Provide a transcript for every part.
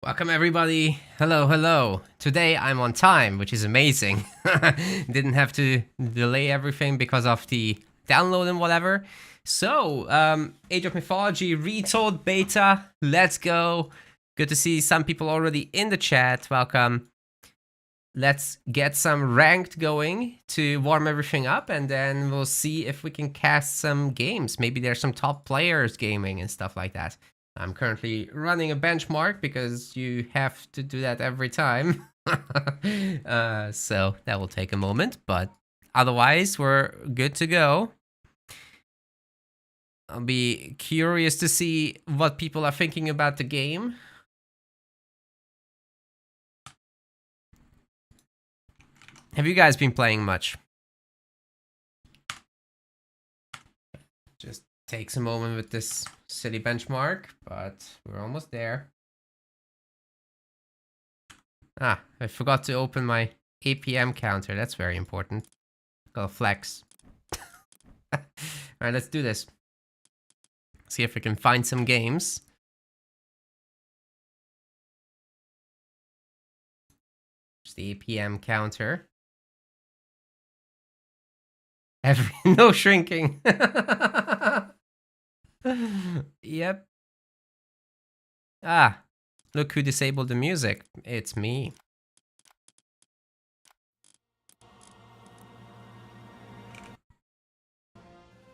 Welcome everybody. Hello, hello. Today I'm on time, which is amazing. Didn't have to delay everything because of the download and whatever. So, Age of Mythology Retold beta. Let's go. Good to see some people already in the chat. Welcome. Let's get some ranked going to warm everything up, and then we'll see if we can cast some games. Maybe there's some top players gaming and stuff like that. I'm currently running a benchmark because you have to do that every time. So that will take a moment, but otherwise we're good to go. I'll be curious to see what people are thinking about the game. Have you guys been playing much? Just takes a moment with this silly benchmark, but we're almost there. Ah, I forgot to open my APM counter. That's very important. Gotta flex. Alright, let's do this. See if we can find some games. Just the APM counter. No shrinking. Yep. Ah, look who disabled the music. It's me.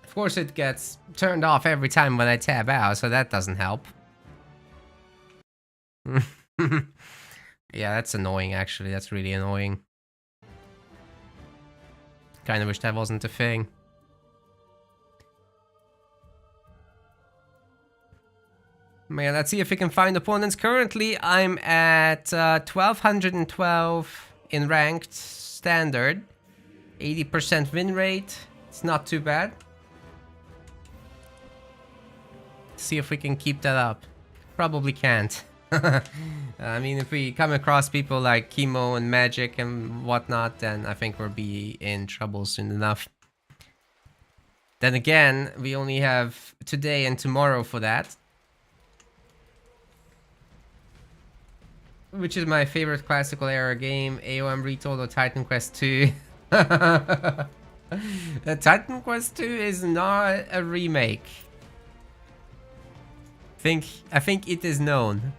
Of course it gets turned off every time when I tab out, so that doesn't help. Yeah, that's annoying actually. That's really annoying. Kinda wish that wasn't a thing. Man, let's see if we can find opponents. Currently, I'm at 1212 in ranked standard. 80% win rate. It's not too bad. See if we can keep that up. Probably can't. I mean, if we come across people like Chemo and Magic and whatnot, then I think we'll be in trouble soon enough. Then again, we only have today and tomorrow for that. Which is my favorite classical era game, AOM Retold or Titan Quest 2. Titan Quest 2 is not a remake. I think it is known.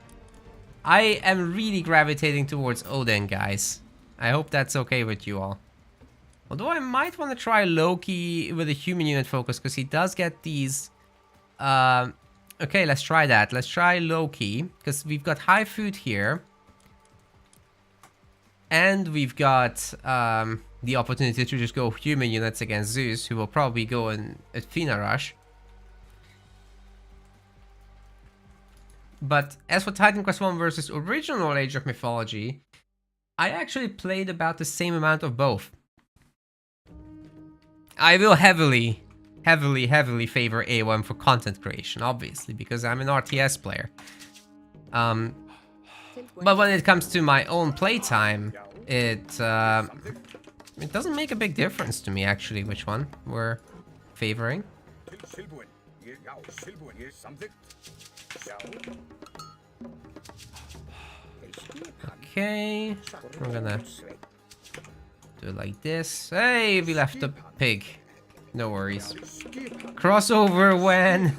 I am really gravitating towards Odin, guys. I hope that's okay with you all. Although I might want to try Loki with a human unit focus, because he does get these... Okay, let's try that. Let's try Loki, because we've got high food here. And we've got the opportunity to just go human units against Zeus, who will probably go in Athena Rush. But as for Titan Quest 1 versus original Age of Mythology, I actually played about the same amount of both. I will heavily favor A1 for content creation, obviously, because I'm an RTS player. But when it comes to my own playtime, it doesn't make a big difference to me, actually, which one we're favoring. Okay, I'm gonna do it like this. Hey, we left the pig. No worries. Crossover when...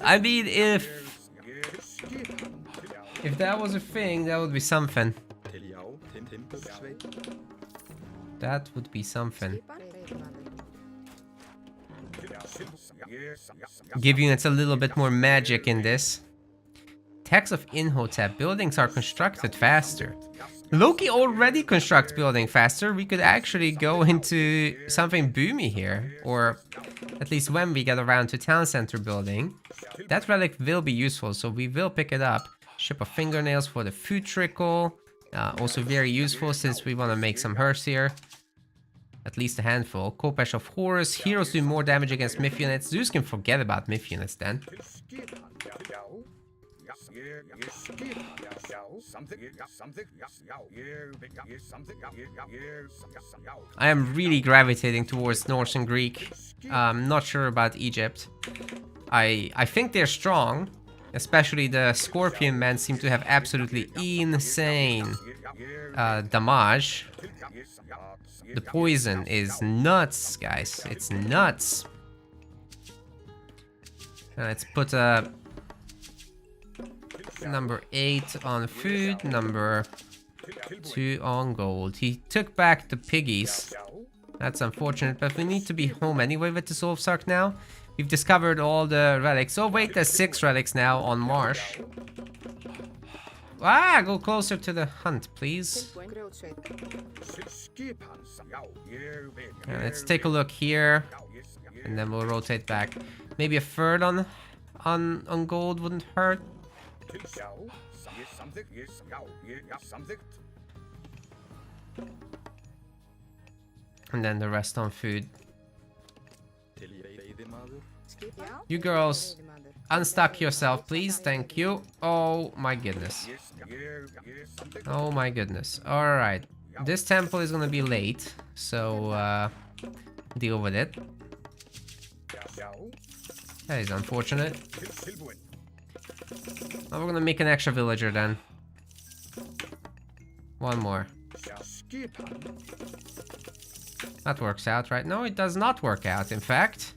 I mean, if that was a thing, that would be something. That would be something. Give units a little bit more magic in this. Text of Inhotep. Buildings are constructed faster. Loki already constructs building faster. We could actually go into something boomy here. Or at least when we get around to town center building. That relic will be useful, so we will pick it up. Ship of Fingernails for the food trickle. Also very useful since we want to make some hearse here. At least a handful. Kopesh of Horus. Heroes do more damage against myth units. Zeus can forget about myth units then. I am really gravitating towards Norse and Greek. Not sure about Egypt. I think they're strong. Especially the Scorpion men seem to have absolutely insane damage. The poison is nuts, guys. It's nuts. Let's put number 8 on food, number 2 on gold. He took back the piggies. That's unfortunate, but we need to be home anyway with the Soul Sark now. We've discovered all the relics. Oh wait, there's 6 relics now on Marsh. Ah, go closer to the hunt, please. Let's take a look here, and then we'll rotate back. Maybe a third on gold wouldn't hurt. And then the rest on food. You girls, unstuck yourself, please. Thank you. Oh my goodness. Oh my goodness. Alright. This temple is gonna be late, so deal with it. That is unfortunate. Oh, we're gonna make an extra villager then. One more. That works out, right? No, it does not work out, in fact.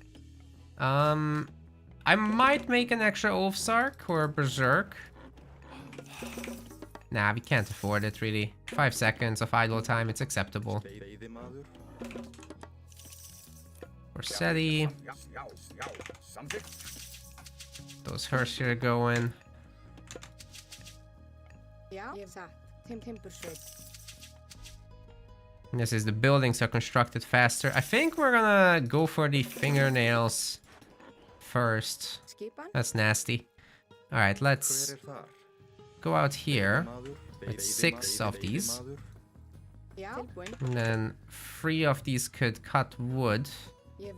I might make an extra Ulfsark or Berserk. Nah, we can't afford it, really. 5 seconds of idle time, it's acceptable. Corsetti. Those hearse here going. This is the buildings are constructed faster. I think we're gonna go for the fingernails first. That's nasty. Alright, let's go out here with 6 of these. And then 3 of these could cut wood. I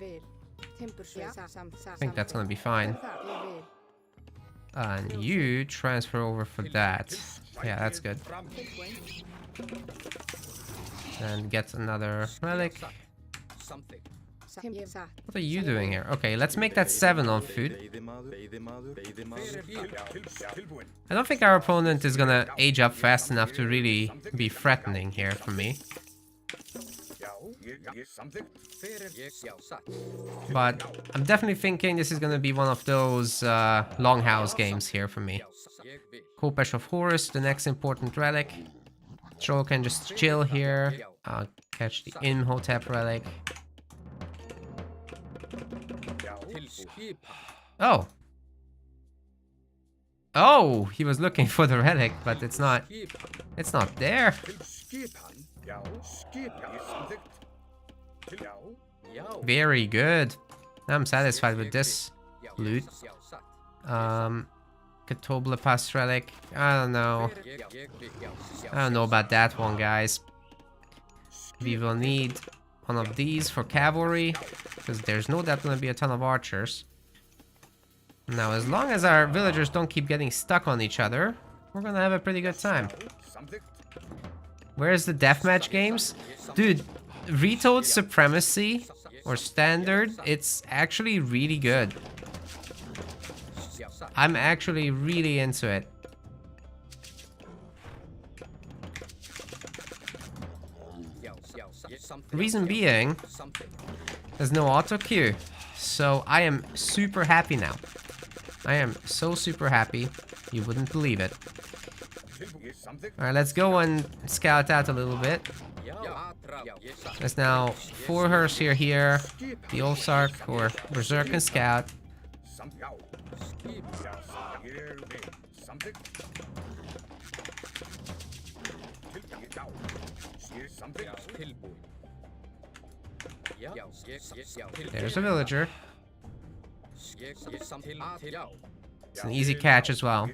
think that's gonna be fine. And you transfer over for that. Yeah, that's good. And get another relic. What are you doing here? Okay, let's make that 7 on food. I don't think our opponent is gonna age up fast enough to really be threatening here for me. But I'm definitely thinking this is gonna be one of those longhouse games here for me. Kopesh of Horus, the next important relic. Troll can just chill here. I'll catch the Imhotep relic. Oh. Oh, he was looking for the relic, but it's not there. Very good. I'm satisfied with this loot. Catoblepas relic. I don't know. I don't know about that one, guys. We will need one of these for cavalry, because there's no doubt gonna be a ton of archers. Now, as long as our villagers don't keep getting stuck on each other, we're gonna have a pretty good time. Where's the deathmatch games? Dude, Retold Supremacy or Standard, it's actually really good. I'm actually really into it. Reason being, there's no auto queue, so I am super happy now. I am so super happy, you wouldn't believe it. Alright, let's go and scout out a little bit. There's now 4 hearse here, the Ulfsark or Berserk and Scout. There's a villager. It's an easy catch as well.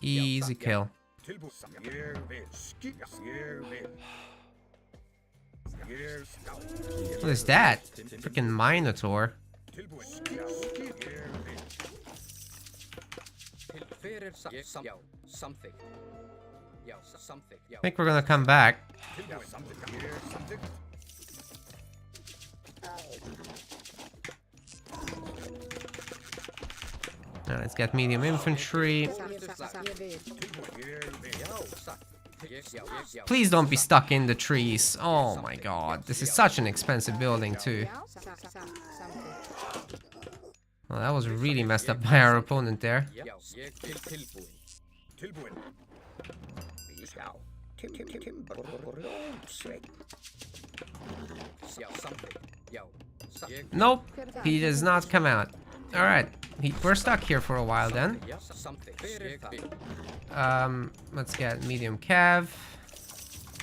Easy kill. What is that? Freaking Minotaur. I think we're gonna come back. Now let's get medium infantry. Please don't be stuck in the trees. Oh my god, this is such an expensive building too. Well, that was really messed up by our opponent there. Nope, he does not come out. Alright, we're stuck here for a while then. Let's get medium cav.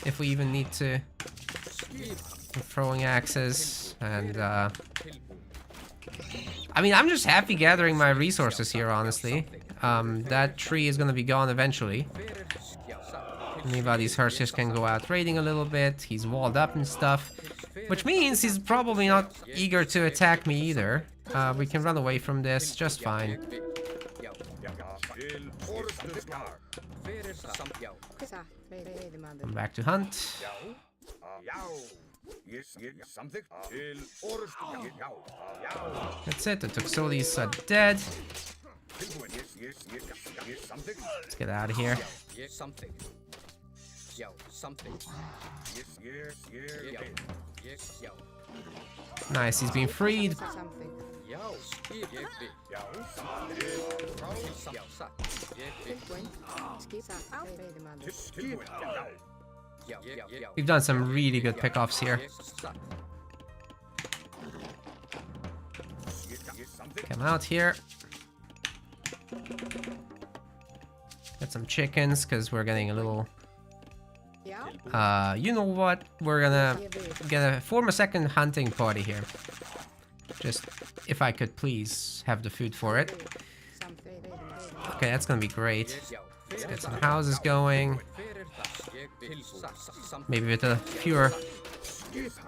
If we even need to. Throwing axes and I mean, I'm just happy gathering my resources here, honestly. That tree is gonna be gone eventually. Anybody's Hersius can go out raiding a little bit. He's walled up and stuff. Which means he's probably not eager to attack me either. We can run away from this just fine. Come back to hunt. That's it, the Tuxodes are dead. Let's get out of here. Nice, he's been freed. We've done some really good pickoffs here. Come out here. Get some chickens, because we're getting a little... you know what? We're gonna form a second hunting party here. Just, if I could please have the food for it. Okay, that's gonna be great. Let's get some houses going. Maybe with a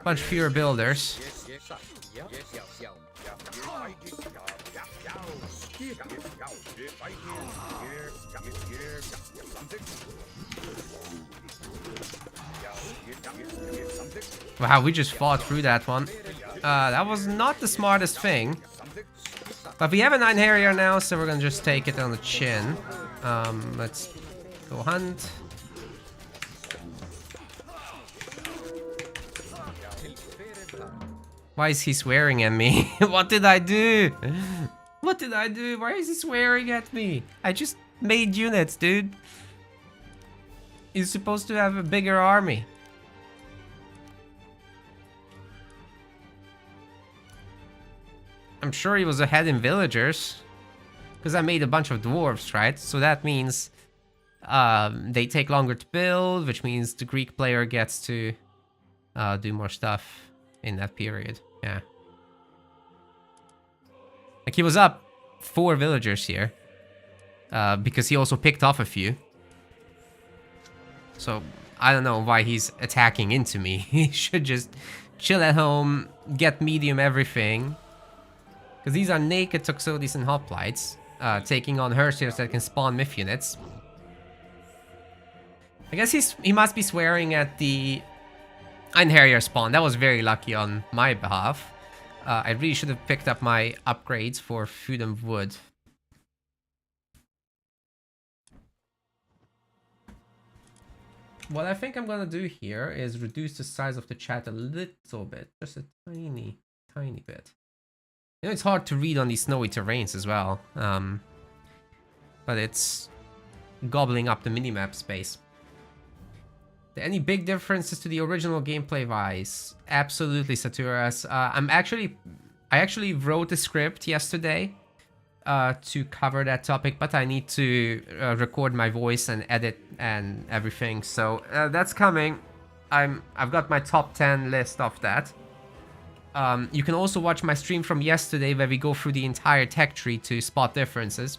bunch fewer builders. Wow, we just fought through that one. That was not the smartest thing. But we have a 9 Harrier now, so we're gonna just take it on the chin. Let's go hunt. Why is he swearing at me? What did I do? What did I do? Why is he swearing at me? I just made units, dude. He's supposed to have a bigger army. I'm sure he was ahead in villagers. Because I made a bunch of dwarves, right? So that means they take longer to build, which means the Greek player gets to do more stuff in that period. Yeah. Like, he was up 4 villagers here. Because he also picked off a few. So, I don't know why he's attacking into me. He should just chill at home, get medium everything. Because these are naked Tuxodes and Hoplites. Taking on Hersiers that can spawn myth units. I guess he must be swearing at the Ein Harrier spawn. That was very lucky on my behalf. I really should have picked up my upgrades for food and wood. What I think I'm gonna do here is reduce the size of the chat a little bit. Just a tiny, tiny bit. You know, it's hard to read on these snowy terrains as well. But it's gobbling up the minimap space. Any big differences to the original gameplay-wise? Absolutely, Saturas. I actually wrote a script yesterday to cover that topic, but I need to record my voice and edit and everything. So that's coming. I've got my top 10 list of that. You can also watch my stream from yesterday where we go through the entire tech tree to spot differences.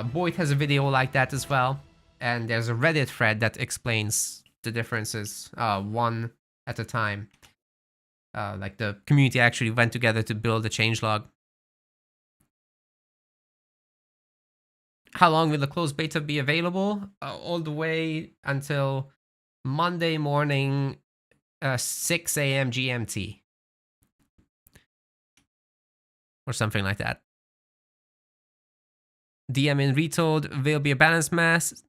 Boyd has a video like that as well. And there's a Reddit thread that explains the differences one at a time. Like the community actually went together to build a changelog. How long will the closed beta be available? All the way until Monday morning, 6 a.m. GMT. or something like that. DM in Retold will be a balanced mess.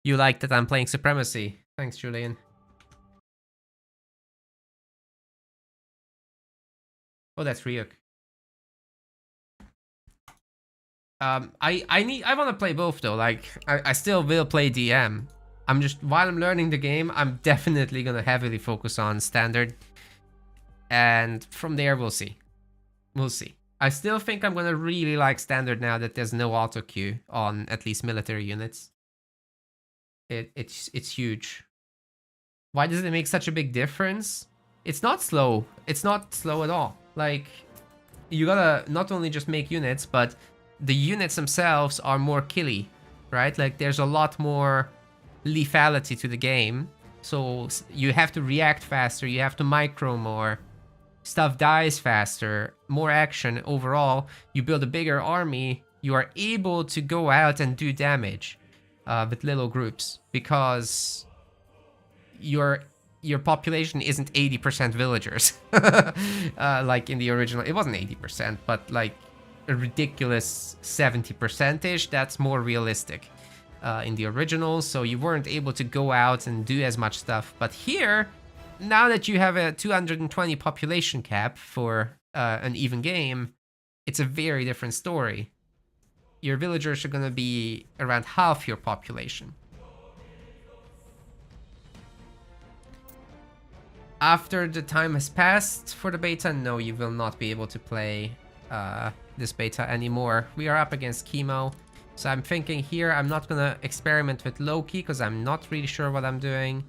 You like that I'm playing Supremacy. Thanks, Julian. Oh, that's Ryuk. I want to play both though. Like, I still will play DM. I'm just, while I'm learning the game, I'm definitely gonna heavily focus on standard. And from there, we'll see. We'll see. I still think I'm gonna really like standard now that there's no auto queue on at least military units. It's huge. Why does it make such a big difference? It's not slow. It's not slow at all. Like, you gotta not only just make units, but the units themselves are more killy, right? Like, there's a lot more lethality to the game. So you have to react faster, you have to micro more. Stuff dies faster, more action overall. You build a bigger army, you are able to go out and do damage with little groups because your population isn't 80% villagers. Like in the original, it wasn't 80%, but like a ridiculous 70%ish. That's more realistic in the original. So you weren't able to go out and do as much stuff. But here, now that you have a 220 population cap for an even game, it's a very different story. Your villagers are going to be around half your population. After the time has passed for the beta, no, you will not be able to play this beta anymore. We are up against Chemo. So I'm thinking here, I'm not going to experiment with Loki because I'm not really sure what I'm doing.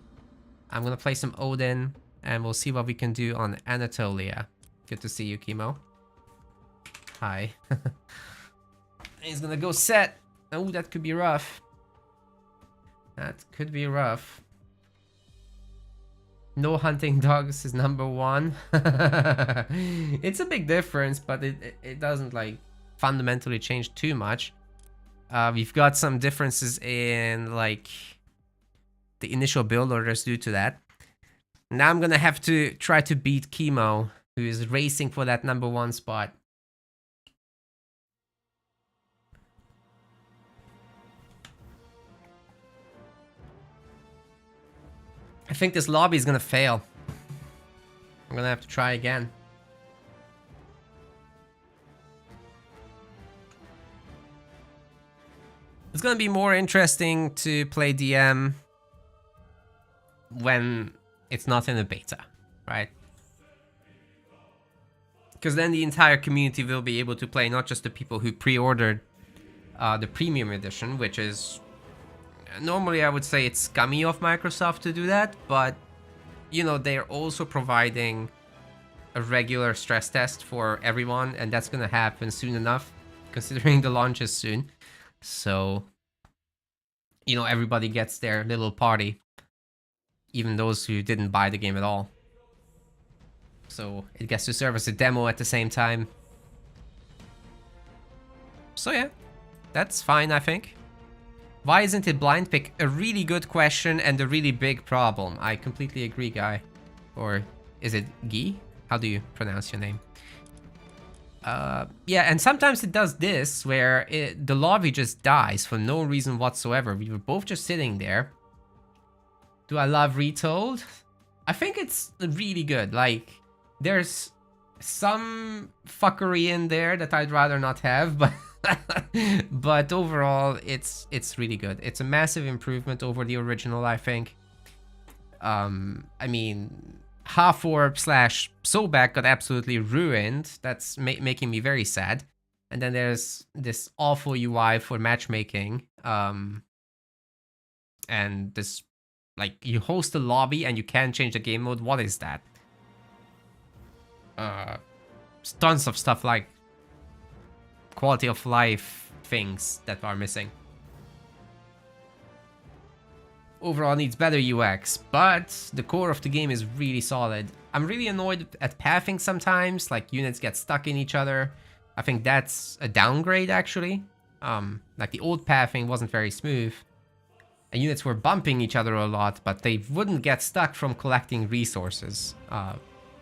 I'm going to play some Odin and we'll see what we can do on Anatolia. Good to see you, Chemo. Hi. He's going to go set. Oh, that could be rough. That could be rough. No hunting dogs is number one. It's a big difference, but it doesn't like fundamentally change too much. We've got some differences in like the initial build orders due to that. Now I'm gonna have to try to beat Chemo, who is racing for that number one spot. I think this lobby is gonna fail. I'm gonna have to try again. It's gonna be more interesting to play DM when it's not in a beta, right? Because then the entire community will be able to play, not just the people who pre-ordered the premium edition, which is normally I would say it's scummy of Microsoft to do that, but you know, they're also providing a regular stress test for everyone, and that's gonna happen soon enough, considering the launch is soon. So, you know, everybody gets their little party, even those who didn't buy the game at all. So it gets to serve as a demo at the same time. So yeah, that's fine, I think. Why isn't it blind pick? A really good question and a really big problem. I completely agree, Guy. Or is it Guy? How do you pronounce your name? Yeah, and sometimes it does this, where the lobby just dies for no reason whatsoever. We were both just sitting there. Do I love Retold? I think it's really good. Like, there's some fuckery in there that I'd rather not have, but but overall, it's really good. It's a massive improvement over the original, I think. I mean, Half Orb / Sobek got absolutely ruined. That's making me very sad. And then there's this awful UI for matchmaking. And this, like, you host a lobby and you can't change the game mode. What is that? Tons of stuff like quality of life things that are missing. Overall needs better UX, but the core of the game is really solid. I'm really annoyed at pathing sometimes, like units get stuck in each other. I think that's a downgrade actually. Like the old pathing wasn't very smooth. And units were bumping each other a lot, but they wouldn't get stuck from collecting resources.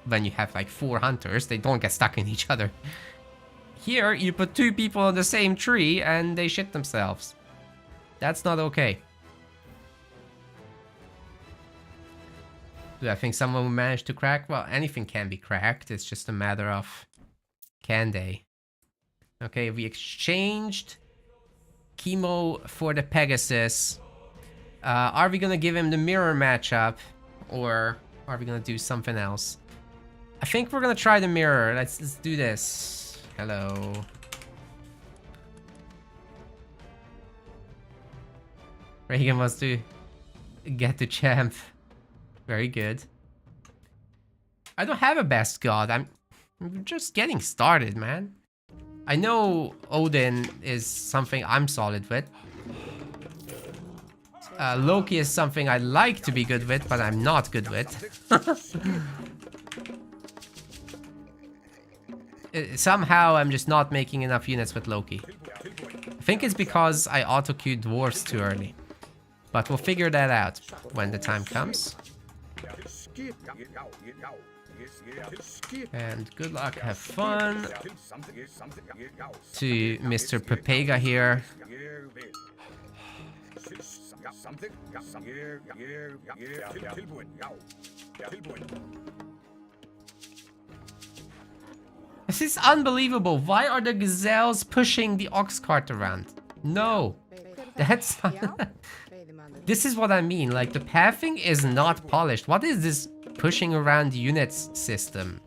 when you have like 4 hunters. They don't get stuck in each other. Here, you put 2 people on the same tree and they shit themselves. That's not okay. Do I think someone will manage to crack? Well, anything can be cracked. It's just a matter of can they. Okay, we exchanged Chemo for the Pegasus. Are we gonna give him the mirror matchup? Or are we gonna do something else? I think we're gonna try the mirror. Let's do this. Hello. Reagan wants to get the champ. Very good. I don't have a best god. I'm just getting started, man. I know Odin is something I'm solid with. Loki is something I like to be good with, but I'm not good with. Somehow I'm just not making enough units with Loki. I think it's because I auto-queued dwarves too early. But we'll figure that out when the time comes. And good luck, have fun. To Mr. Pepega here. This is unbelievable. Why are the gazelles pushing the ox cart around? No, that's not... This is what I mean, like the pathing is not polished. What is this pushing around units system?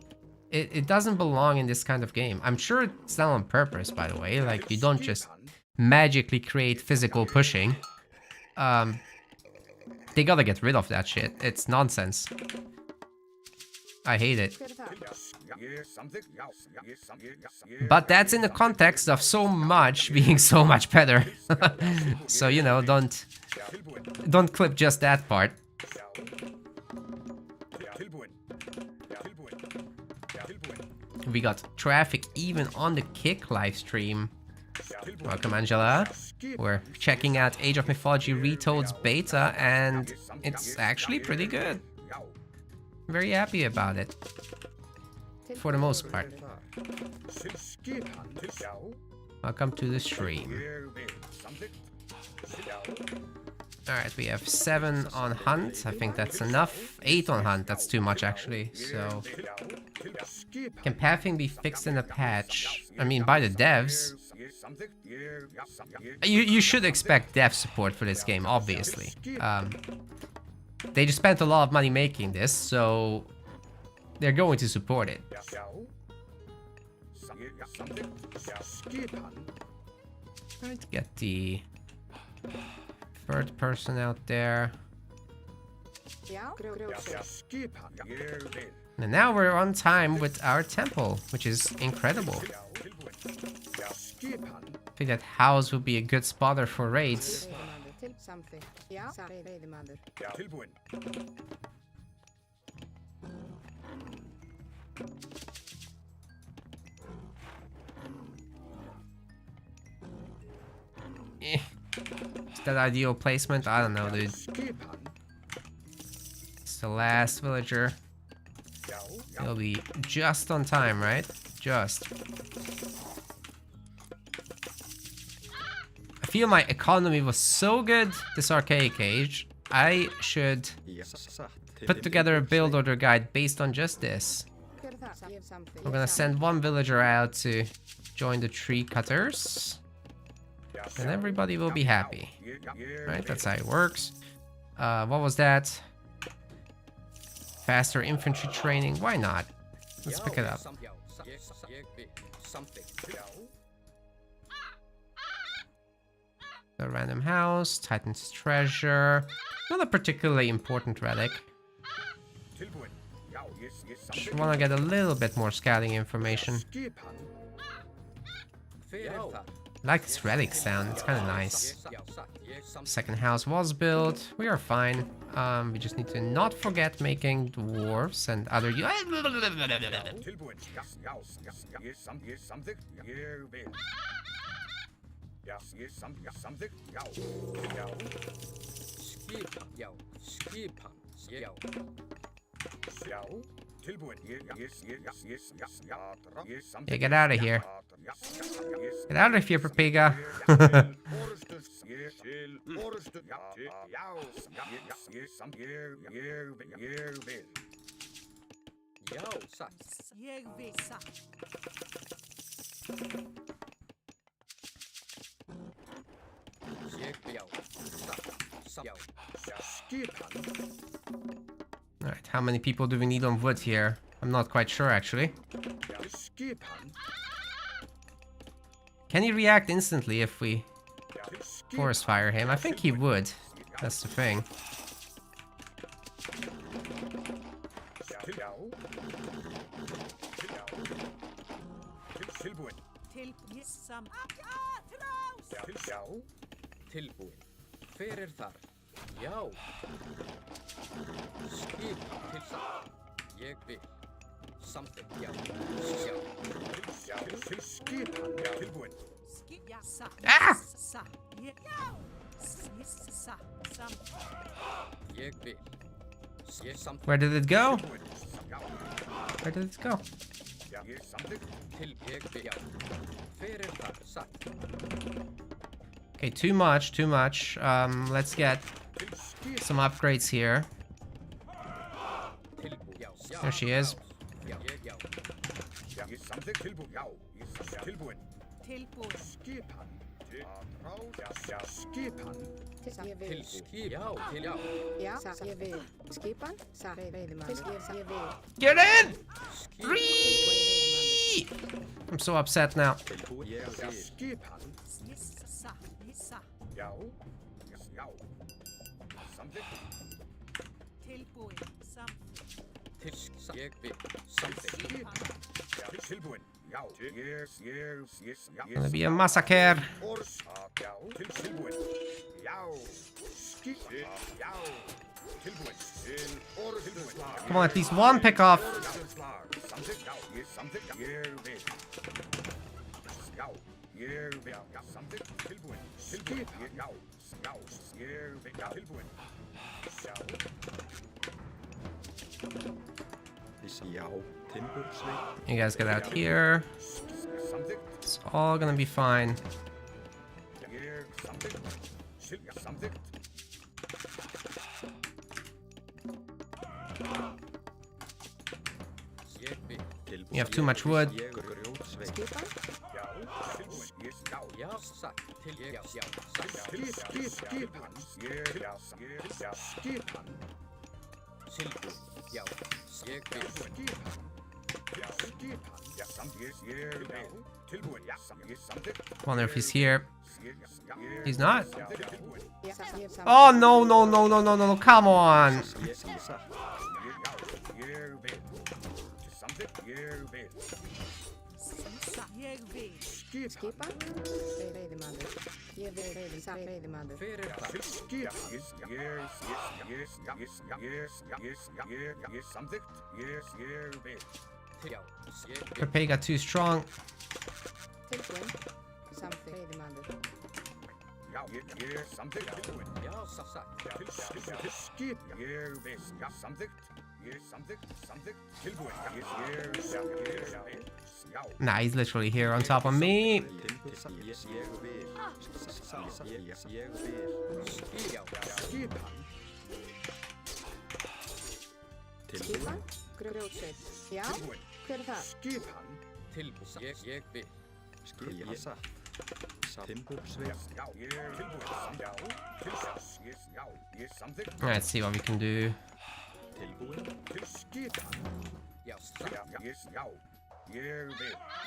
It doesn't belong in this kind of game. I'm sure it's done on purpose, by the way. Like, you don't just magically create physical pushing. They gotta get rid of that shit. It's nonsense. I hate it. But that's in the context of so much being so much better. So, you know, don't clip just that part. We got traffic even on the Kick live stream. Welcome, Angela. We're checking out Age of Mythology Retold's beta, and it's actually pretty good. Very happy about it. For the most part. Welcome to the stream. Alright, we have 7 on Hunt. I think that's enough. 8 on Hunt. That's too much, actually. So, can pathing be fixed in a patch? I mean, by the devs. You should expect dev support for this game, obviously. They just spent a lot of money making this, so they're going to support it. Try to get the third person out there. And now we're on time with our temple, which is incredible. I think that house would be a good spotter for raids. Is that ideal placement? I don't know, dude. It's the last villager. It'll be just on time, right? Just. I feel my economy was so good this archaic age. I should put together a build order guide based on just this. We're gonna send 1 villager out to join the tree cutters. And everybody will be happy. Right, that's how it works. What was that? Faster infantry training, why not? Let's pick it up. The random house, Titan's treasure. Not a particularly important relic. Just wanna get a little bit more scouting information. I like this relic sound, it's kinda nice. Second house was built, we are fine. We just need to not forget making dwarves and other... Yeah, get out of here. Get out of here, Pega. Alright, how many people do we need on wood here? I'm not quite sure, actually. Can he react instantly if we forest fire him? I think he would. That's the thing. Ah! Where did it go? Where did it go? Okay, too much, too much. Let's get some upgrades here. There she is. Get in! Ree! I'm so upset now. Gonna be a massacre. Come on, at least one pick off. You guys get out here. It's all gonna be fine. You have too much wood. Wonder if he's here. He's not. Oh no no no no no no! Come on! Pega too strong. Nah, he's literally here on top of me. Let's see what we can do.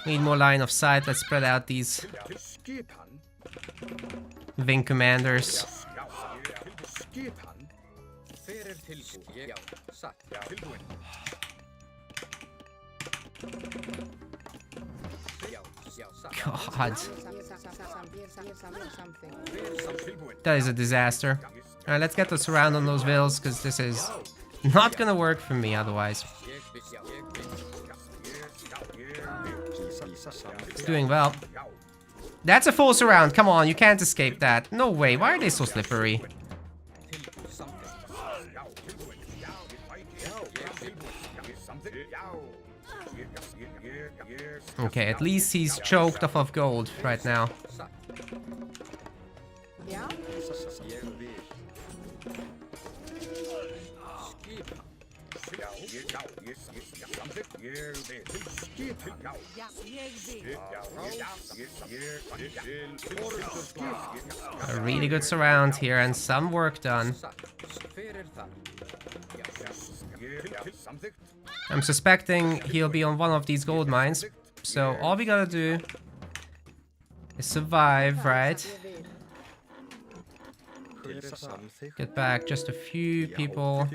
Need more line of sight. Let's spread out these wing commanders. God. That is a disaster. Alright, let's get the surround on those vills, because this is not gonna work for me otherwise. It's doing well. That's a full surround. Come on, you can't escape that. No way. Why are they so slippery? Okay, at least he's choked off of gold right now. A really good surround here and some work done. I'm suspecting he'll be on one of these gold mines. So all we gotta do is survive, right? Get back just a few people.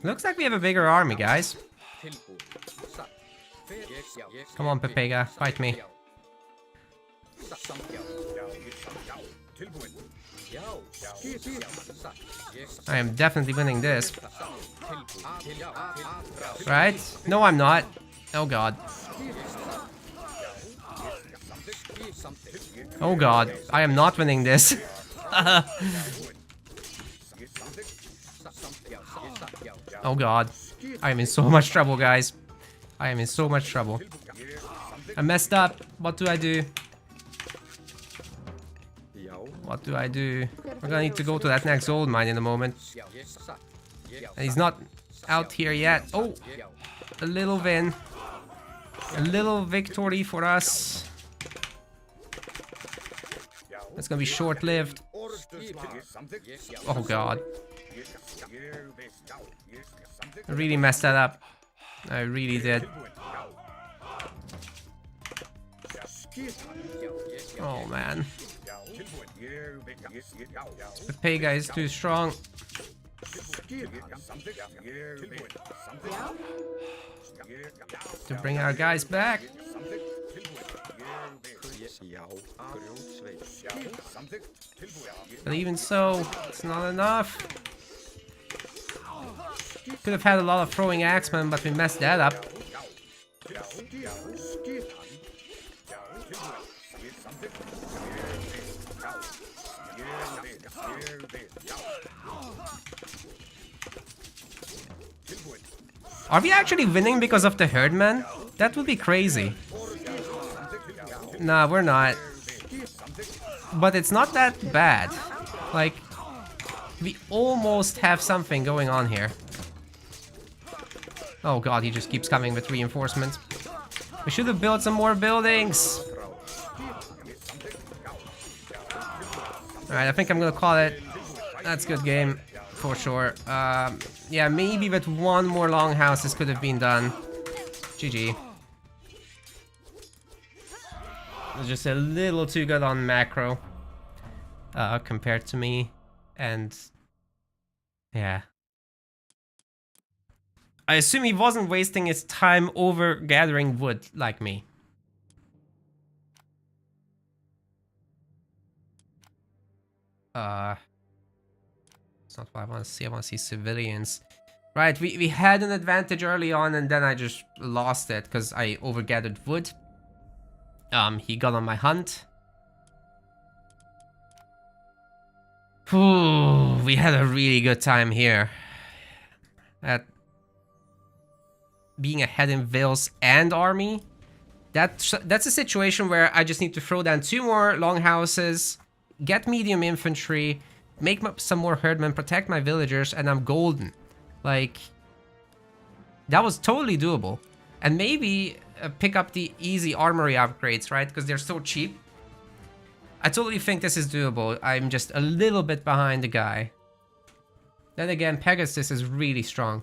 Looks like we have a bigger army, guys. Come on, Pepega, fight me. I am definitely winning this. Right? No, I'm not. Oh god. Oh god, I am not winning this. Oh god. I am in so much trouble, guys. I am in so much trouble. I messed up. What do I do? What do I do? We're gonna need to go to that next gold mine in a moment. And he's not out here yet. Oh! A little win. A little victory for us. It's gonna be short-lived. Oh god. I really messed that up. I really did. Oh man. Pepega is too strong. To bring our guys back. But even so, it's not enough. Could have had a lot of throwing axemen, but we messed that up. Are we actually winning because of the herdman? That would be crazy. Nah, we're not. But it's not that bad. Like, we almost have something going on here. Oh god, he just keeps coming with reinforcements. We should have built some more buildings. Alright, I think I'm gonna call it. That's a good game, for sure. Yeah, maybe with one more longhouse this could have been done. GG. It was just a little too good on macro. Compared to me. And... yeah. I assume he wasn't wasting his time over gathering wood like me. It's not what I want to see. I want to see civilians. Right, we had an advantage early on and then I just lost it because I overgathered wood. He got on my hunt. Ooh, we had a really good time here. At being ahead in Vales and army. That's a situation where I just need to throw down 2 more longhouses, get medium infantry, make some more herdmen, protect my villagers, and I'm golden. Like, that was totally doable. And maybe pick up the easy armory upgrades, right? Because they're so cheap. I totally think this is doable. I'm just a little bit behind the guy. Then again, Pegasus is really strong.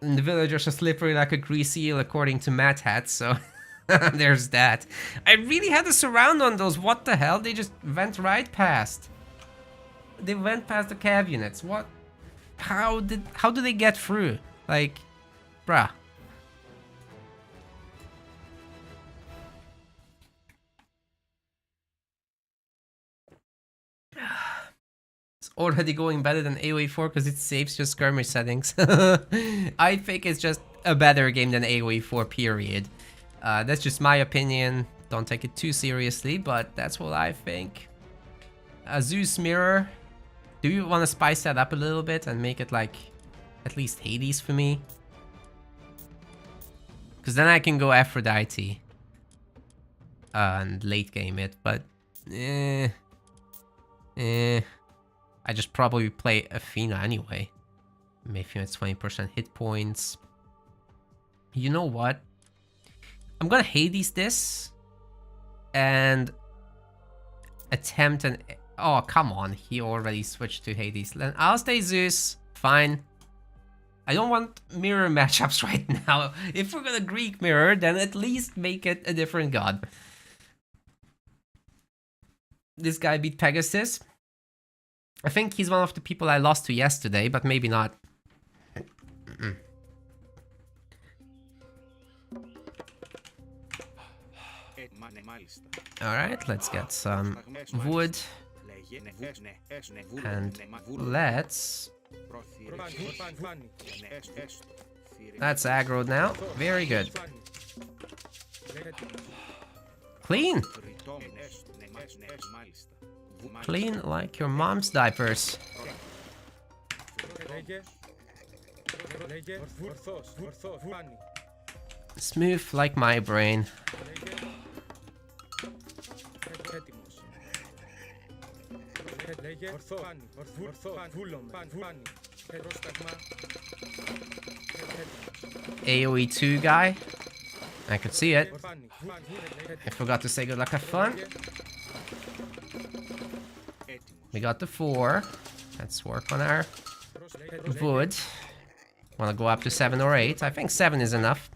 And the villagers are slippery like a greasy eel, according to Mad Hat, so there's that. I really had a surround on those. What the hell? They just went right past. They went past the cav units. What? How did they get through? Like, bruh. it's already going better than AoE 4 because it saves your skirmish settings. I think it's just a better game than AoE 4, period. That's just my opinion. Don't take it too seriously, but that's what I think. Zeus Mirror. Do you want to spice that up a little bit and make it like at least Hades for me? Because then I can go Aphrodite and late game it, but I just probably play Athena anyway. Maybe it's 20% hit points. You know what? I'm gonna Hades this and attempt an... Oh, come on. He already switched to Hades. Then I'll stay Zeus. Fine. I don't want mirror matchups right now. If we're gonna Greek mirror, then at least make it a different god. This guy beat Pegasus. I think he's one of the people I lost to yesterday, but maybe not. Alright, let's get some wood. And let's... That's aggroed now. Very good. Clean! Clean like your mom's diapers. Smooth like my brain. AoE 2 guy. I could see it. I forgot to say good luck, have fun. We got the 4. Let's work on our wood. Wanna go up to 7 or 8? I think 7 is enough.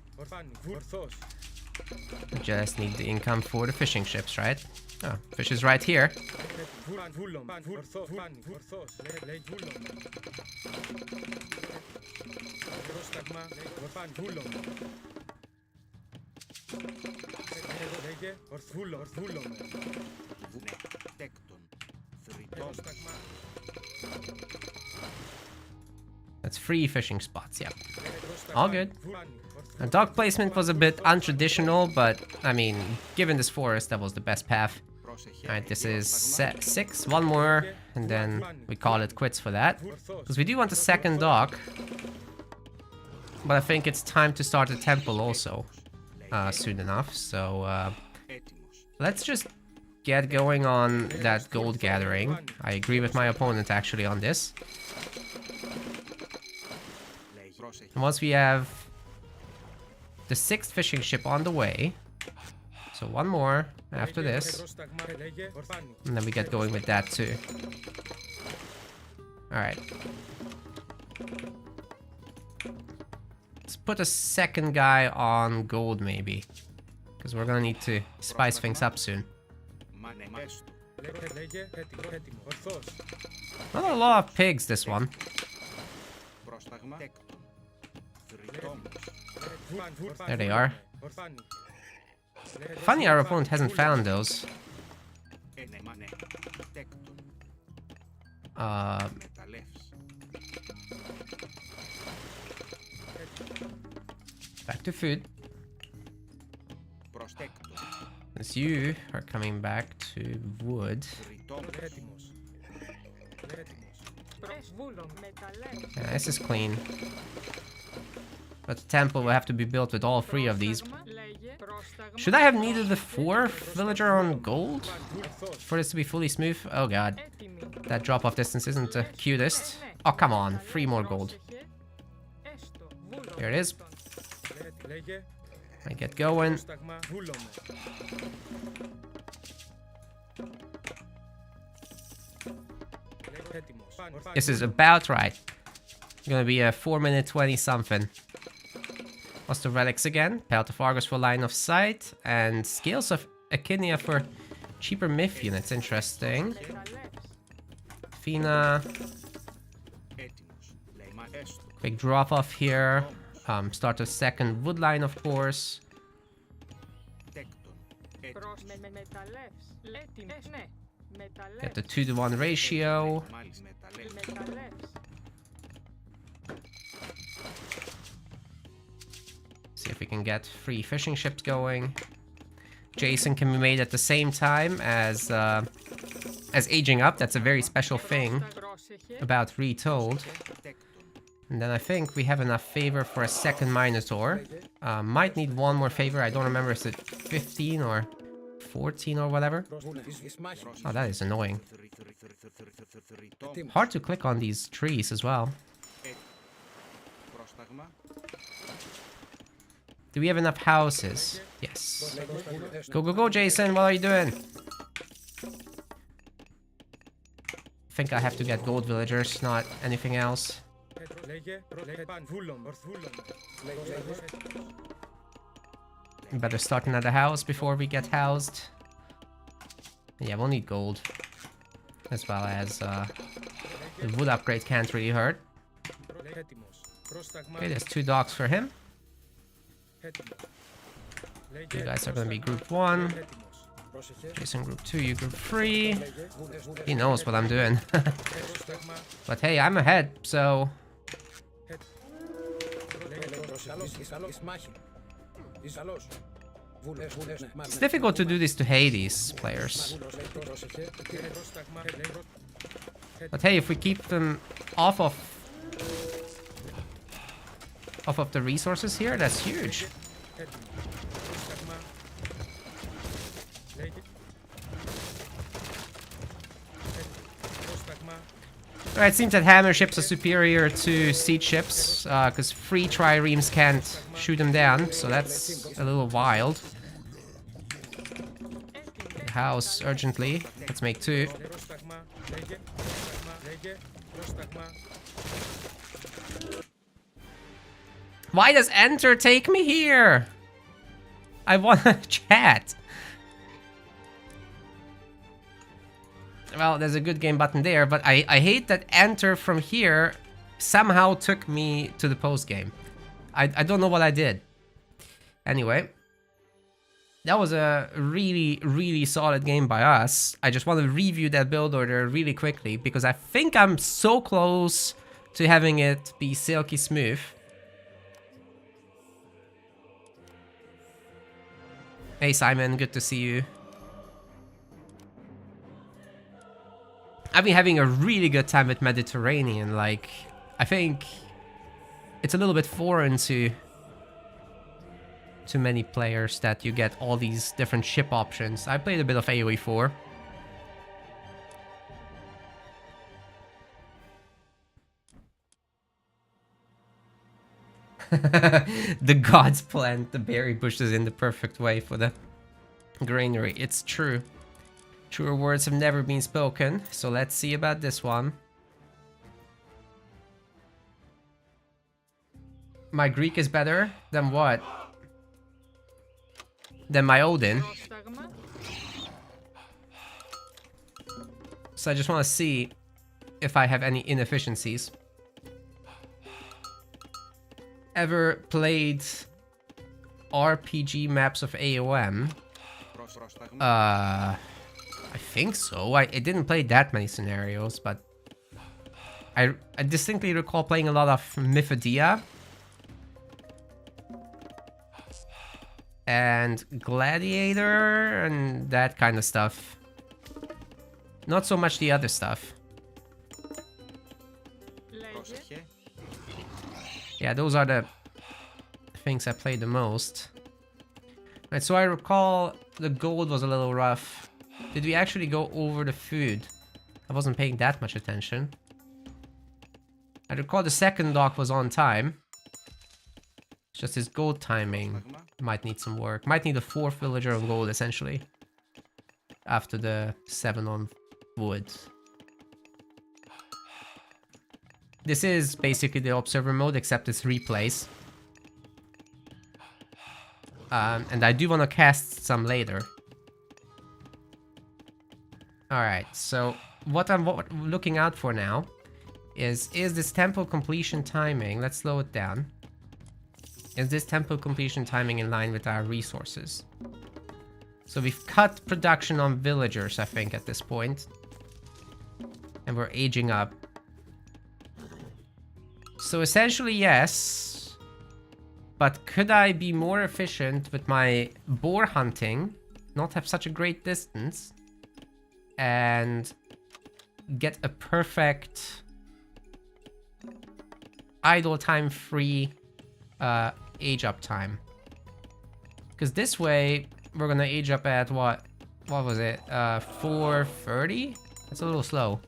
We just need the income for the fishing ships, right? Oh, fish is right here. That's 3 fishing spots, yeah. All good. Our dock placement was a bit untraditional, but I mean, given this forest, that was the best path. Alright, this is 6, 1 more, and then we call it quits for that. Because we do want a second dock. But I think it's time to start a temple also soon enough, so let's just get going on that gold gathering. I agree with my opponent actually on this. And once we have the 6th fishing ship on the way, so 1 more after this, and then we get going with that too. Alright. Let's put a second guy on gold maybe, because we're gonna need to spice things up soon. Not a lot of pigs this one. There they are. Funny our opponent hasn't found those. Back to food. As you are coming back to wood. Yeah, this is clean. But the temple will have to be built with all 3 of these. Should I have needed the 4th villager on gold for this to be fully smooth? Oh god. That drop off distance isn't the cutest. Oh, come on. 3 more gold. There it is. I get going. This is about right. Gonna be a 4-minute 20 something. What's the relics again? Pelt of Argus for line of sight, and Scales of Echidna for cheaper myth units. Interesting. Athena. Quick drop off here. Start a second wood line, of course. Get the 2-to-1 ratio. See if we can get 3 fishing ships going. Jason can be made at the same time as aging up. That's a very special thing about Retold. And then I think we have enough favor for a second Minotaur. Might need one more favor. I don't remember, is it 15 or 14 or whatever? Oh, that is annoying. Hard to click on these trees as well. Do we have enough houses? Yes. Go, go, go, Jason. What are you doing? I think I have to get gold villagers, not anything else. Better start another house before we get housed. Yeah, we'll need gold. As well as the wood upgrade can't really hurt. Okay, there's 2 docks for him. You guys are gonna be group 1. Jason group 2, you group 3. He knows what I'm doing. But hey, I'm ahead, so... It's difficult to do this to Hades players. But hey, if we keep them off of the resources here, that's huge. Alright, it seems that hammer ships are superior to siege ships, because 3 triremes can't shoot them down, so that's a little wild. House urgently. Let's make 2. Why does enter take me here? I want to chat. Well, there's a good game button there, but I hate that enter from here somehow took me to the post game. I don't know what I did. Anyway, that was a really, really solid game by us. I just want to review that build order really quickly because I think I'm so close to having it be silky smooth. Hey Simon, good to see you. I've been having a really good time with Mediterranean. Like, I think it's a little bit foreign to many players that you get all these different ship options. I played a bit of AoE 4. The gods plant the berry bushes in the perfect way for the granary. It's true. Truer words have never been spoken, so let's see about this one. My Greek is better than what? Than my Odin. So I just want to see if I have any inefficiencies. Ever played RPG maps of AOM? I think so. I didn't play that many scenarios, but I distinctly recall playing a lot of Mythodia and Gladiator and that kind of stuff. Not so much the other stuff. Yeah, those are the things I played the most. Right, so I recall the gold was a little rough. Did we actually go over the food? I wasn't paying that much attention. I recall the second dock was on time. It's just his gold timing might need some work. Might need a 4th villager of gold, essentially. After the 7 on wood. This is basically the observer mode, except it's replays. And I do want to cast some later. Alright, so what I'm looking out for now is this temple completion timing, let's slow it down. Is this temple completion timing in line with our resources? So we've cut production on villagers, I think, at this point. And we're aging up. So essentially, yes. But could I be more efficient with my boar hunting? Not have such a great distance. And get a perfect idle time free age up time. Because this way, we're gonna age up at what was it? 430? That's a little slow.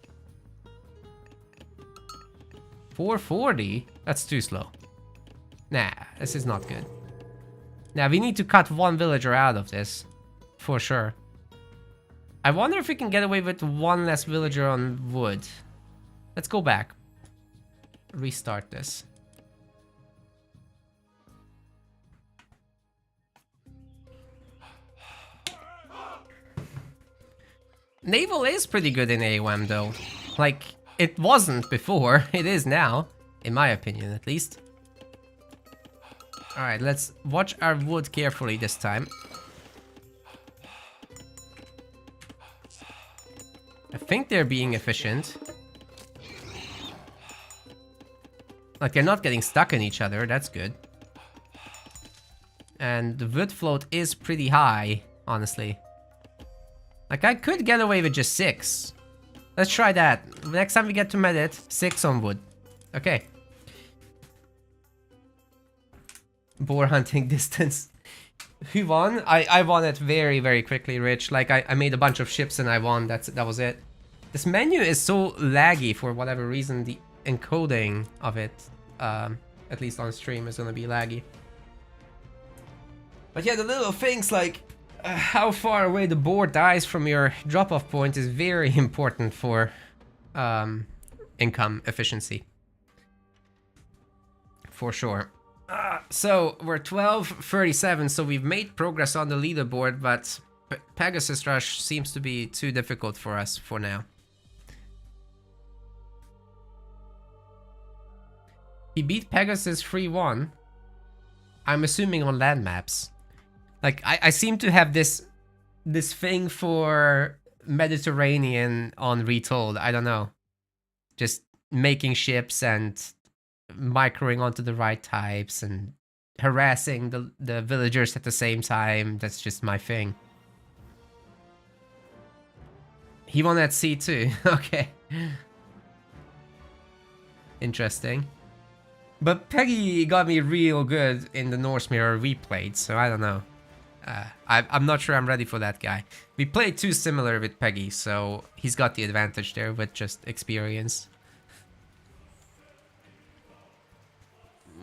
440? That's too slow. Nah, this is not good. Now, we need to cut one villager out of this. For sure. I wonder if we can get away with one less villager on wood. Let's go back. Restart this. Naval is pretty good in AOM though. Like, it wasn't before. It is now. In my opinion, at least. Alright, let's watch our wood carefully this time. I think they're being efficient. Like, they're not getting stuck in each other. That's good. And the wood float is pretty high, honestly. Like, I could get away with just 6. Let's try that. Next time we get to medit, 6 on wood. Okay. Boar hunting distance. Who won? I won it very, very quickly, Rich. Like, I made a bunch of ships and I won. That was it. This menu is so laggy for whatever reason. The encoding of it, at least on stream, is gonna be laggy. But yeah, the little things like how far away the boar dies from your drop-off point is very important for income efficiency. For sure. So we're 12:37, so we've made progress on the leaderboard, but Pegasus Rush seems to be too difficult for us for now. He beat Pegasus 3-1. I'm assuming on land maps. Like, I seem to have this thing for Mediterranean on Retold. I don't know. Just making ships and microing onto the right types and harassing the villagers at the same time. That's just my thing. He won at C2. Okay. Interesting. But Peggy got me real good in the Norse mirror we played, so I don't know. I'm not sure I'm ready for that guy. We played too similar with Peggy, so he's got the advantage there with just experience.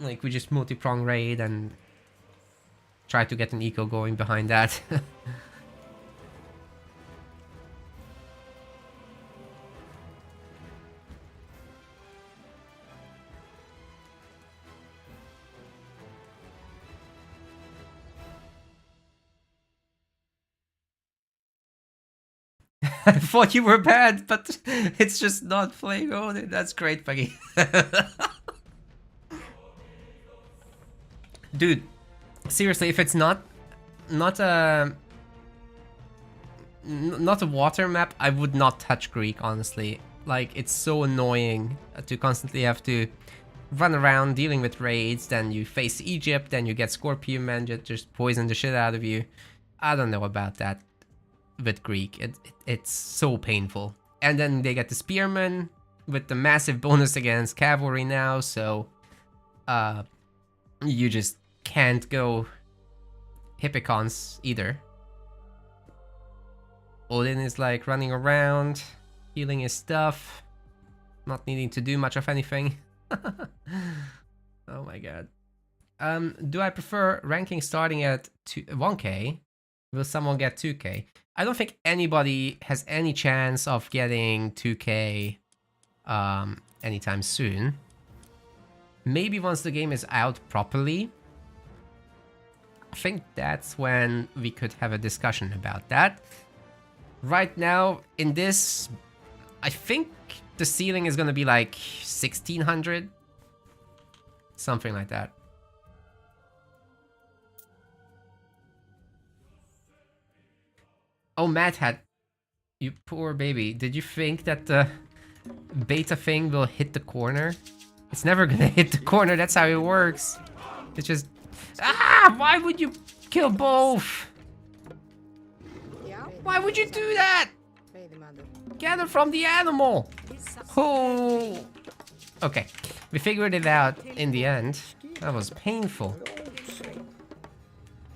Like, we just multi-prong raid and try to get an eco going behind that. I thought you were bad, but it's just not playing on it. That's great, Peggy. Dude, seriously, if it's not a water map, I would not touch Greek, honestly. Like, it's so annoying to constantly have to run around dealing with raids, then you face Egypt, then you get Scorpion Men just poison the shit out of you. I don't know about that with Greek. It's so painful. And then they get the Spearmen with the massive bonus against cavalry now, so you just can't go Hippicons either. Odin is like running around, healing his stuff, not needing to do much of anything. Oh my god. Do I prefer ranking starting at 1k? Will someone get 2k? I don't think anybody has any chance of getting 2k anytime soon. Maybe once the game is out properly. I think that's when we could have a discussion about that. Right now, in this, I think the ceiling is gonna be like 1600. Something like that. Oh, Mad Hat. You poor baby. Did you think that the beta thing will hit the corner? It's never gonna hit the corner. That's how it works. It's just... Ah! Why would you kill both? Why would you do that? Gather from the animal. Oh. Okay. We figured it out in the end. That was painful.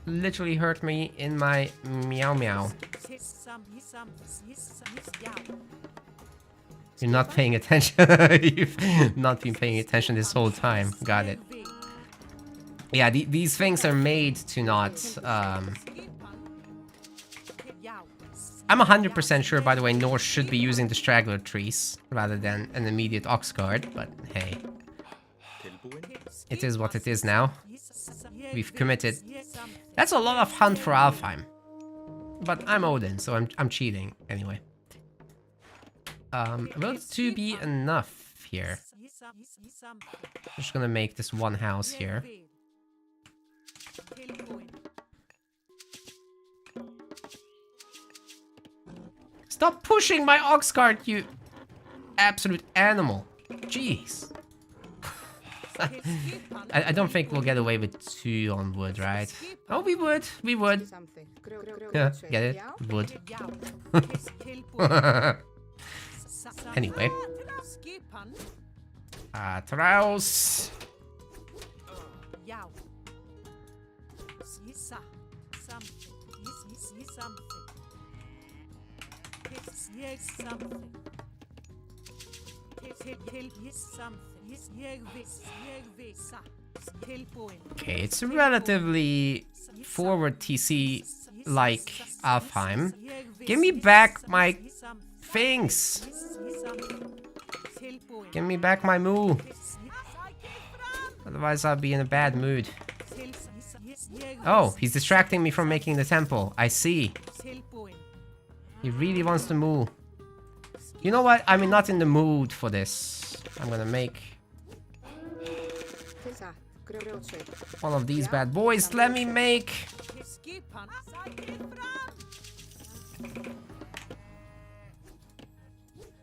Literally hurt me in my meow meow. You're not paying attention. You've not been paying attention this whole time. Got it. Yeah, these things are made to not... I'm 100% sure, by the way, Norse should be using the straggler trees rather than an immediate ox guard, but hey. It is what it is now. We've committed. That's a lot of hunt for Alfheim. But I'm Odin, so I'm cheating anyway. Will 2 be enough here? I'm just gonna make this one house here. Stop pushing my ox cart, you absolute animal. Jeez. I don't think we'll get away with 2 on wood, right? Oh, we would. We would. Yeah, get it? Wood. Anyway. Traus. Okay, it's relatively forward TC like Alfheim. Give me back my things. Give me back my moo. Otherwise I'll be in a bad mood. Oh, he's distracting me from making the temple. I see. He really wants to move. You know what? I'm not in the mood for this. I'm gonna make one of these bad boys. Let me make...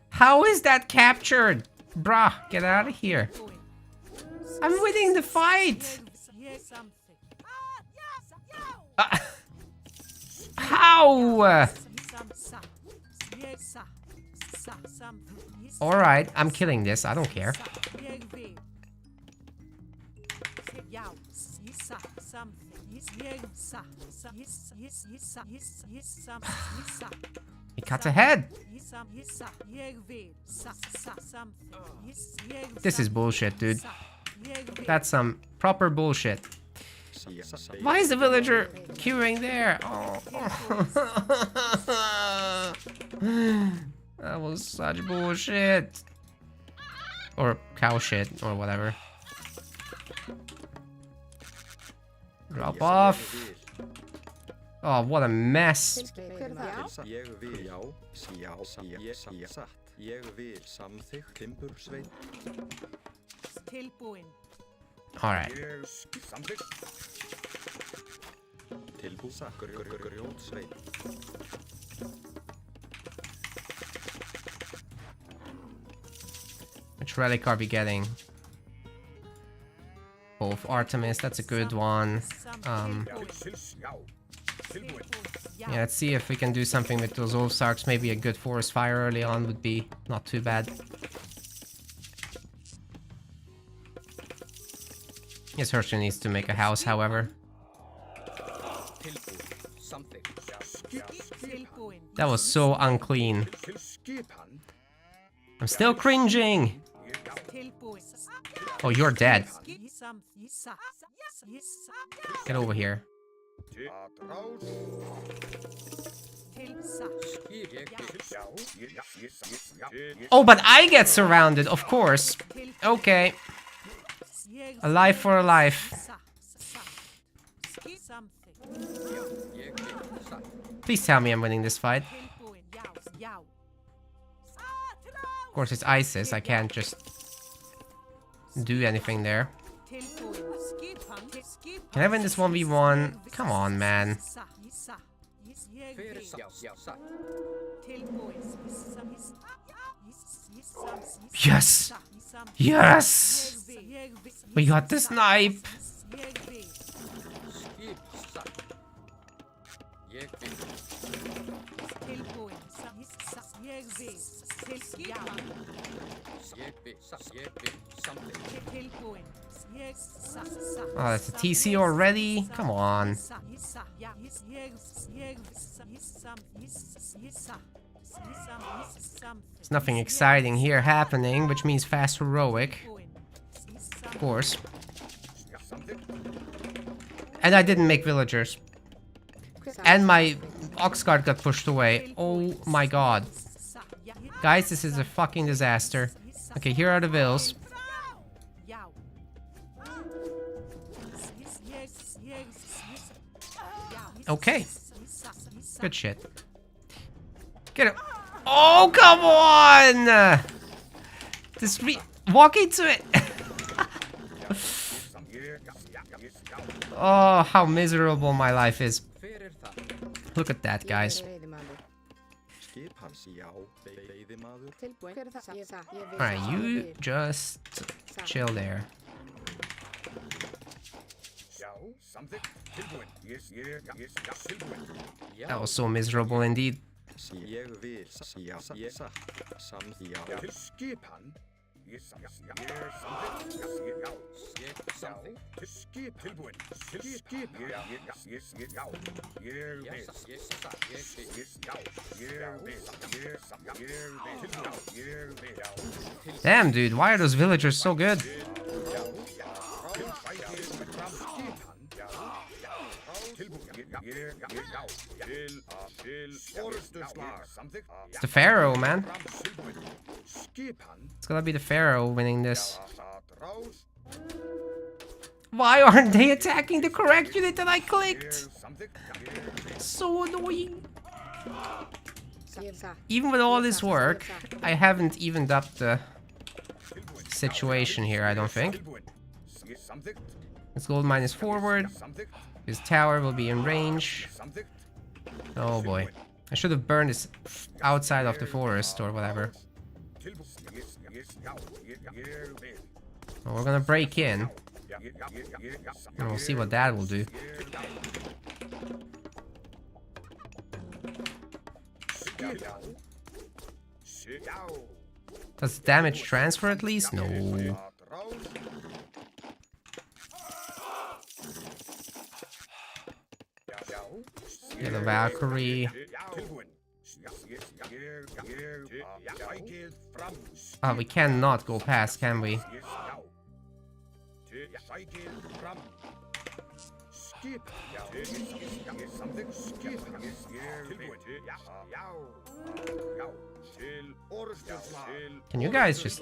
How is that captured? Bruh, get out of here. I'm winning the fight. How? Alright, I'm killing this. I don't care. He cuts ahead. This is bullshit, dude. That's some proper bullshit. Why is the villager queuing there? Oh. That was such bullshit. Or cow shit, or whatever. Drop off. Oh, what a mess. Alright. Which relic are we getting? Both Artemis, that's a good one. Yeah, let's see if we can do something with those Ulfsarks. Maybe a good forest fire early on would be not too bad. Yes, Herschel needs to make a house, however. That was so unclean. I'm still cringing! Oh, you're dead. Get over here. Oh, but I get surrounded, of course. Okay. A life for a life. Please tell me I'm winning this fight. Of course, it's ISIS. I can't just do anything there. Can I win this 1v1? Come on, man. Yes! Yes! We got the snipe! Oh, that's a TC already? Come on. There's nothing exciting here happening, which means fast heroic. Of course. And I didn't make villagers. And my ox cart got pushed away. Oh my god. Guys, this is a fucking disaster. Okay, here are the vills. Okay. Good shit. Get it. Oh, come on! Just walk into it. Oh, how miserable my life is. Look at that, guys. Alright, you just chill there. That was so miserable indeed. Damn, dude, why are those villagers so good? It's the Pharaoh, man. It's gonna be the Pharaoh winning this. Why aren't they attacking the correct unit that I clicked? So annoying. Even with all this work, I haven't evened up the situation here, I don't think. Let's gold minus forward. His tower will be in range. Oh boy. I should have burned this outside of the forest or whatever. Well, we're gonna break in. And we'll see what that will do. Does damage transfer at least? No. Yeah, the Valkyrie. We cannot go past, can we? Can you guys just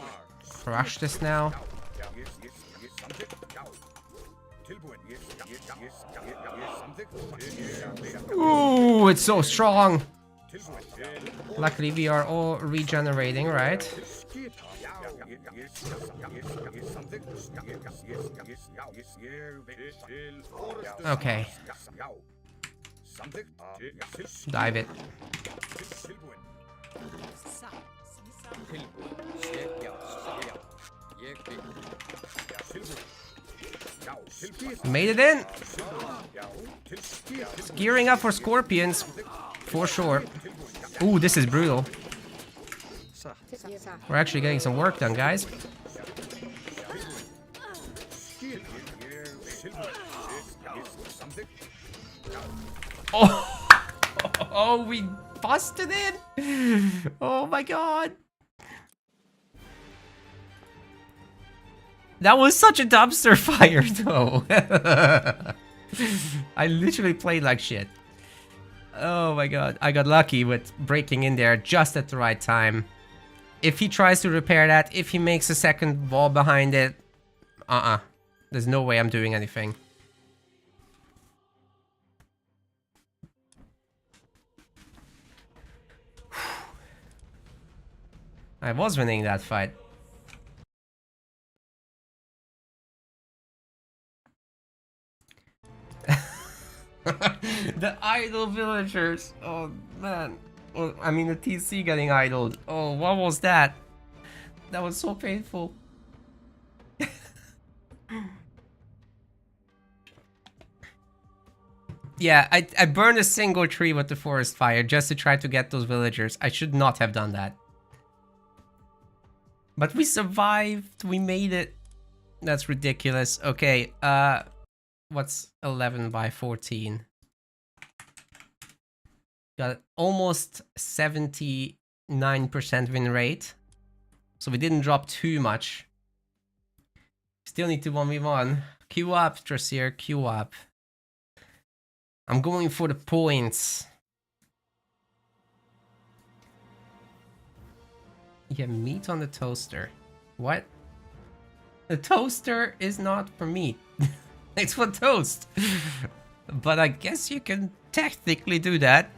crush this now? Ooh, it's so strong. Luckily, we are all regenerating, right? Okay. Dive it. Made it in. It's gearing up for scorpions, for sure. Ooh, this is brutal. We're actually getting some work done, guys. Oh, oh, we busted in. Oh my god. That was such a dumpster fire, though. I literally played like shit. Oh my god. I got lucky with breaking in there just at the right time. If he tries to repair that, if he makes a second wall behind it, there's no way I'm doing anything. I was winning that fight. The idle villagers. Oh man. Oh, I mean the TC getting idled. Oh, what was that? That was so painful. Yeah, I burned a single tree with the forest fire just to try to get those villagers. I should not have done that. But we survived. We made it. That's ridiculous. Okay, what's 11 by 14? Got almost 79% win rate. So we didn't drop too much. Still need to 1v1. Queue up, Trasier, queue up. I'm going for the points. Yeah, meat on the toaster. What? The toaster is not for meat. It's for toast. But I guess you can technically do that.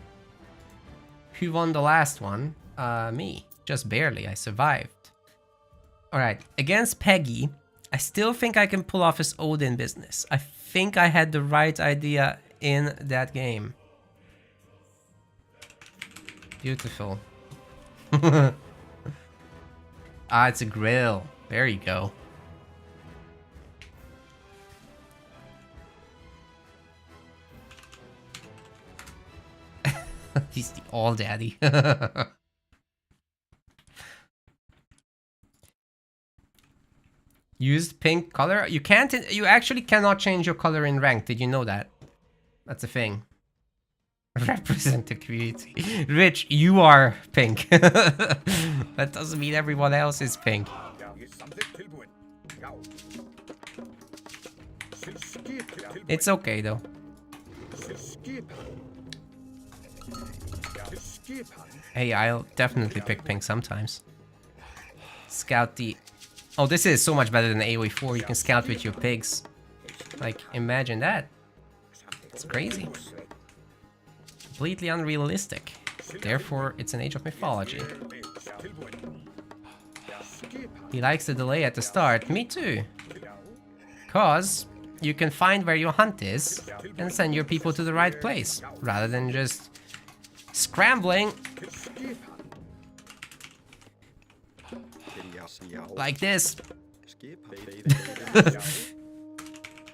Who won the last one? Me. Just barely. I survived. Alright, against Peggy, I still think I can pull off his Odin business. I think I had the right idea in that game. Beautiful. Ah, it's a grill. There you go. He's the all daddy. Used pink color? You can't. You actually cannot change your color in rank. Did you know that? That's a thing. Represent the community. Rich, you are pink. That doesn't mean everyone else is pink. It's okay though. Hey, I'll definitely pick pink sometimes. Scout the... Oh, this is so much better than AoE 4. You can scout with your pigs. Like, imagine that. It's crazy. Completely unrealistic. Therefore, it's an Age of Mythology. He likes the delay at the start. Me too. Cause you can find where your hunt is and send your people to the right place, rather than just scrambling like this.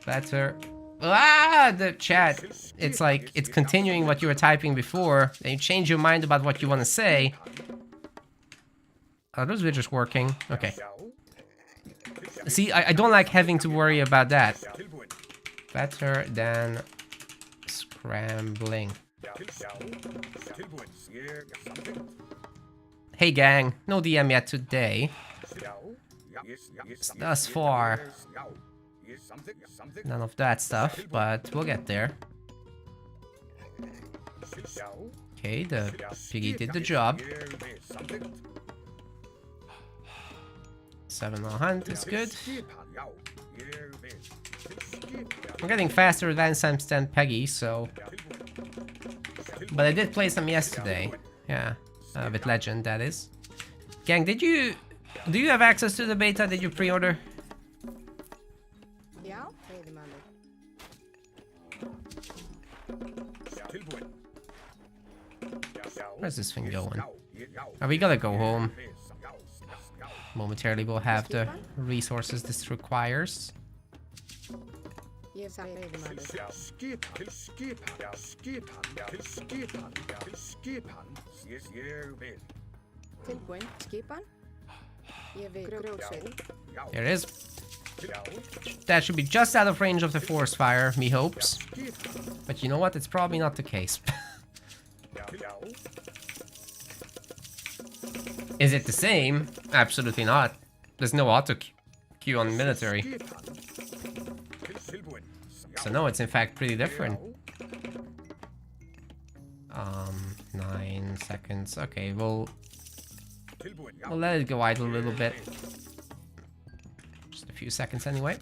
Better. Ah, the chat. It's like, it's continuing what you were typing before. Then you change your mind about what you want to say. Are those videos working? Okay. See, I don't like having to worry about that. Better than scrambling. Hey gang, no DM yet today. Thus far, none of that stuff, but we'll get there. Okay, the piggy did the job. 7 on hunt is good. I'm getting faster advance times than Peggy, so... But I did play some yesterday. Yeah, with Legend, that is. Gang, did you... Do you have access to the beta? Did you pre-order? Where's this thing going? Oh, we gotta go home. Momentarily we'll have the resources this requires. There it is. That should be just out of range of the forest fire, me hopes. But you know what? It's probably not the case. Is it the same? Absolutely not. There's no auto queue on military. So no, it's in fact pretty different. 9 seconds. Okay, we'll let it go idle a little bit. Just a few seconds anyway.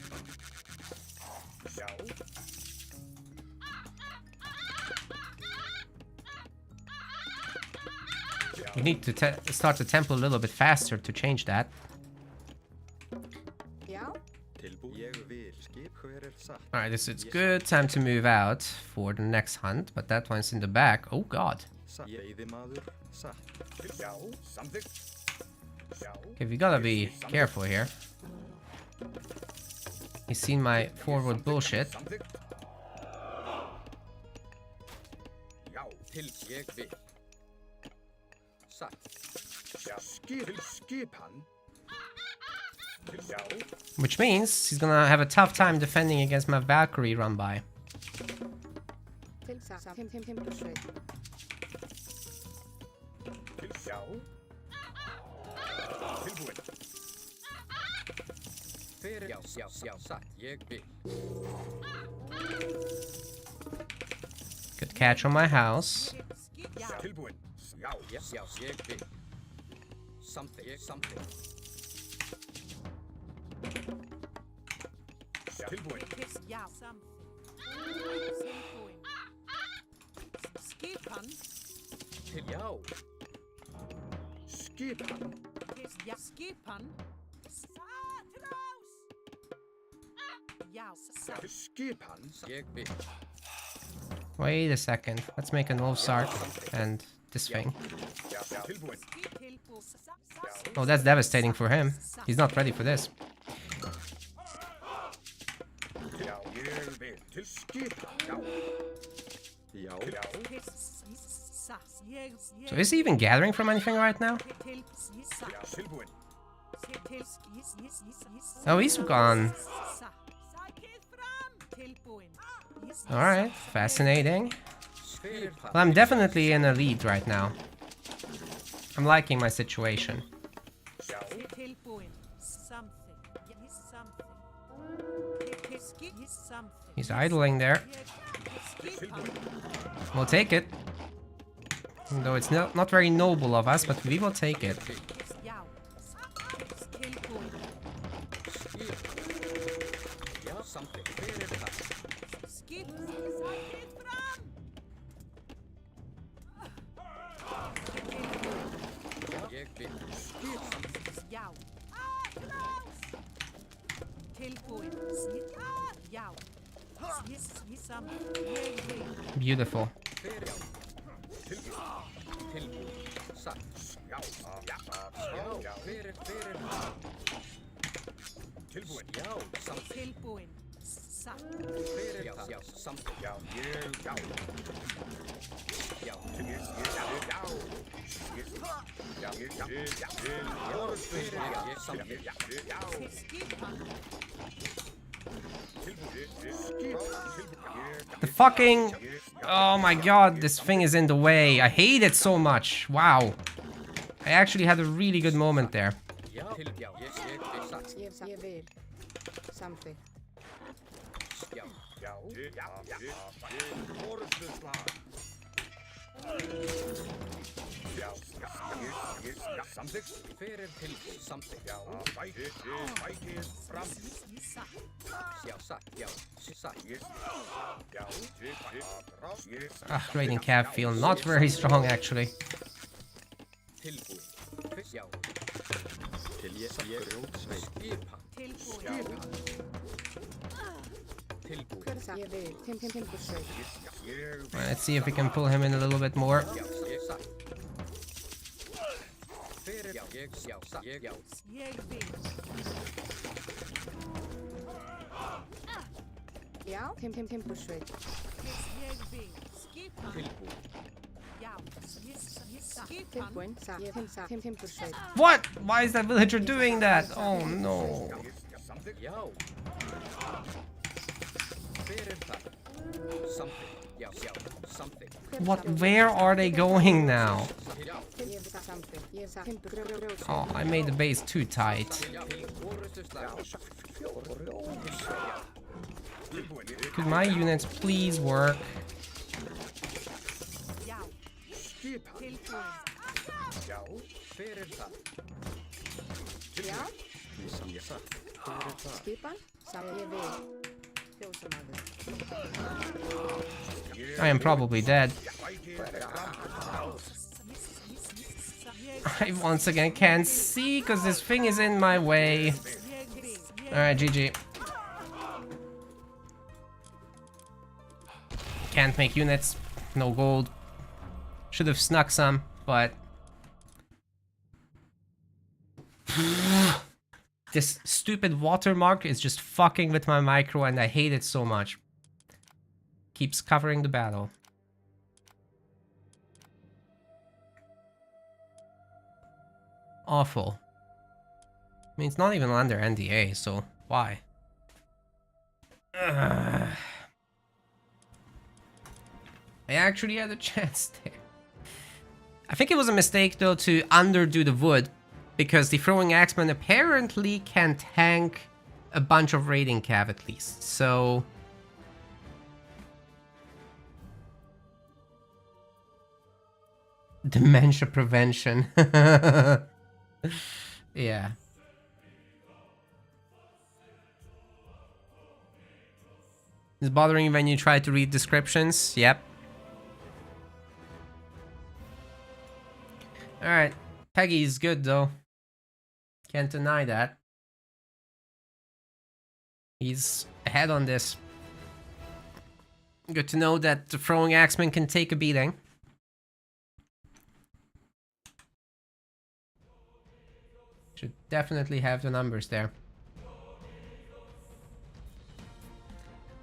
We need to start the temple a little bit faster to change that. Alright, this is good. Time to move out for the next hunt, but that one's in the back. Oh god. Okay, we gotta be careful here. He's seen my forward bullshit. Which means he's gonna have a tough time defending against my Valkyrie run by. Good catch on my house. Wait a second. Let's make an wolf sark and this thing. Oh, that's devastating for him. He's not ready for this. So is he even gathering from anything right now? Oh, he's gone. Alright, fascinating. Well, I'm definitely in a lead right now. I'm liking my situation. He's idling there. We'll take it. Though it's not very noble of us, but we will take it. Beautiful. The fucking... Oh my god, this thing is in the way. I hate it so much. Wow. I actually had a really good moment there. Raiding Cav feel not very strong actually. Let's see if we can pull him in a little bit more. What? Why is that villager doing that? Oh no. What? Where are they going now? Oh, I made the base too tight. Could my units please work? I am probably dead. I once again can't see because this thing is in my way. Alright, GG. Can't make units. No gold. Should have snuck some, but... This stupid watermark is just fucking with my micro and I hate it so much. Keeps covering the battle. Awful. I mean, it's not even under NDA, so why? I actually had a chance there. I think it was a mistake though to underdo the wood, because the throwing axeman apparently can tank a bunch of raiding cav at least, so... Dementia prevention. Yeah. It's bothering you when you try to read descriptions? Yep. Alright. Peggy's good though. Can't deny that. He's ahead on this. Good to know that the throwing axeman can take a beating. Should definitely have the numbers there.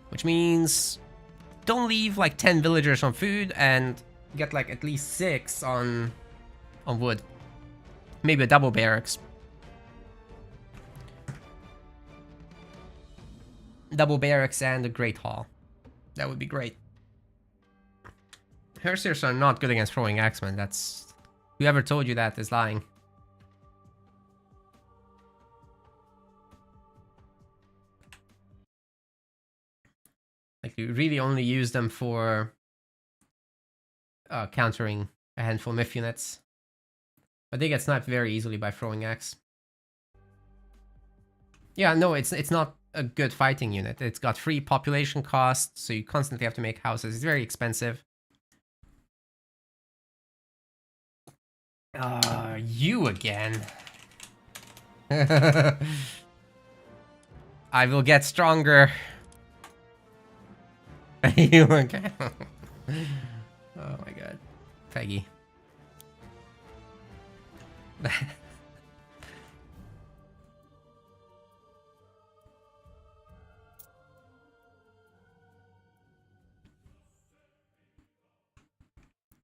Which means don't leave like 10 villagers on food and get like at least 6 on wood. Maybe a double barracks. Double barracks and a great hall. That would be great. Hersiers are not good against throwing axemen. That's... Whoever told you that is lying. Like, you really only use them for countering a handful of myth units. But they get sniped very easily by throwing axe. Yeah, no, it's not a good fighting unit. It's got 3 population costs, so you constantly have to make houses. It's very expensive. You again. I will get stronger. You again. Oh my god. Peggy.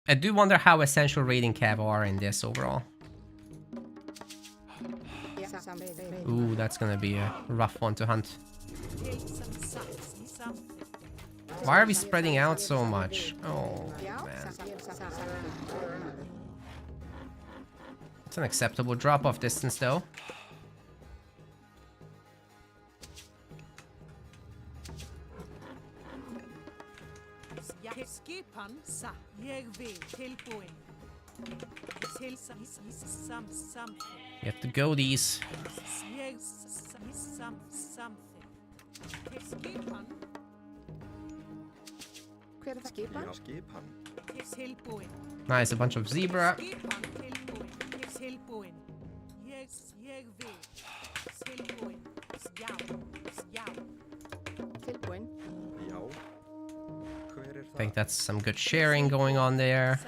I do wonder how essential raiding cav are in this overall. Ooh, that's gonna be a rough one to hunt. Why are we spreading out so much? Oh, man. It's an acceptable drop-off distance, though. You have to go these. Nice, a bunch of zebra. I think that's some good sharing going on there.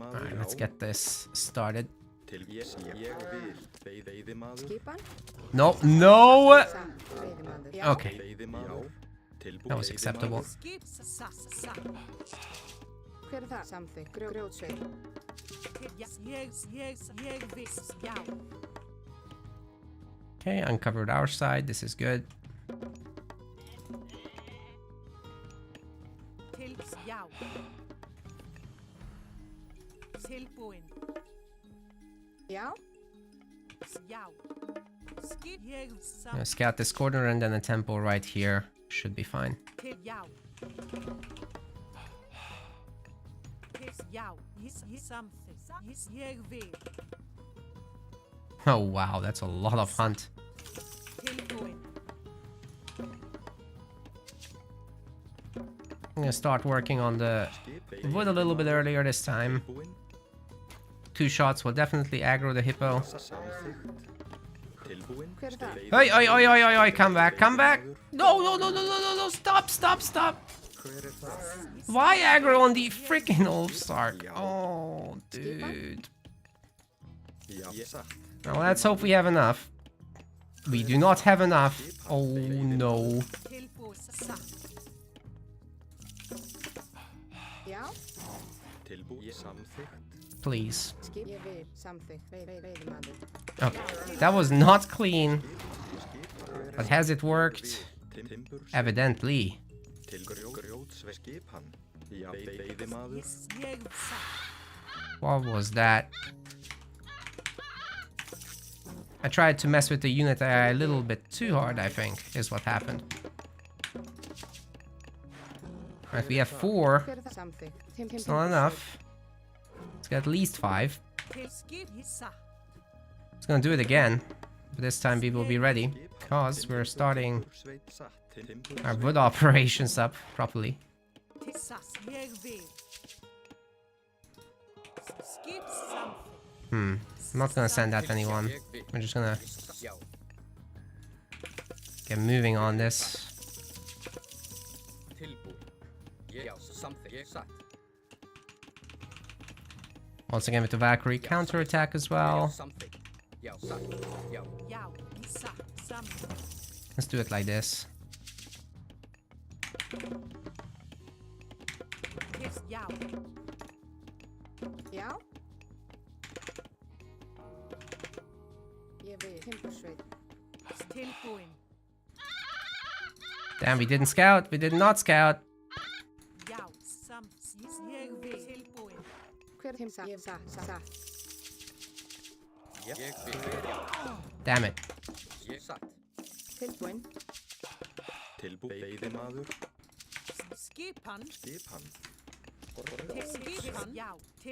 Alright, let's get this started. No, no! Okay. That was acceptable. Okay, uncovered our side. This is good. Scout this corner and then a temple right here. Should be fine. Oh wow, that's a lot of hunt. I'm gonna start working on the wood a little bit earlier this time. 2 shots will definitely aggro the hippo. Oi, oi, oi, oi, oi, oi, come back, come back! No, no, no, no, no, no, no, stop, stop, stop! Why aggro on the freaking All-Star? Oh, dude. Now let's hope we have enough. We do not have enough. Oh no. Please. Okay, that was not clean. But has it worked? Evidently. What was that? I tried to mess with the unit a little bit too hard, I think, is what happened. Alright, we have 4. It's not enough. Let's get at least 5. It's gonna do it again. But this time we will be ready, because we're starting our wood operations up properly. I'm not gonna send that to anyone. We're just gonna get moving on this. Once again with the Valkyrie counterattack as well. Let's do it like this. Damn, we didn't scout. We did not scout. Damn it.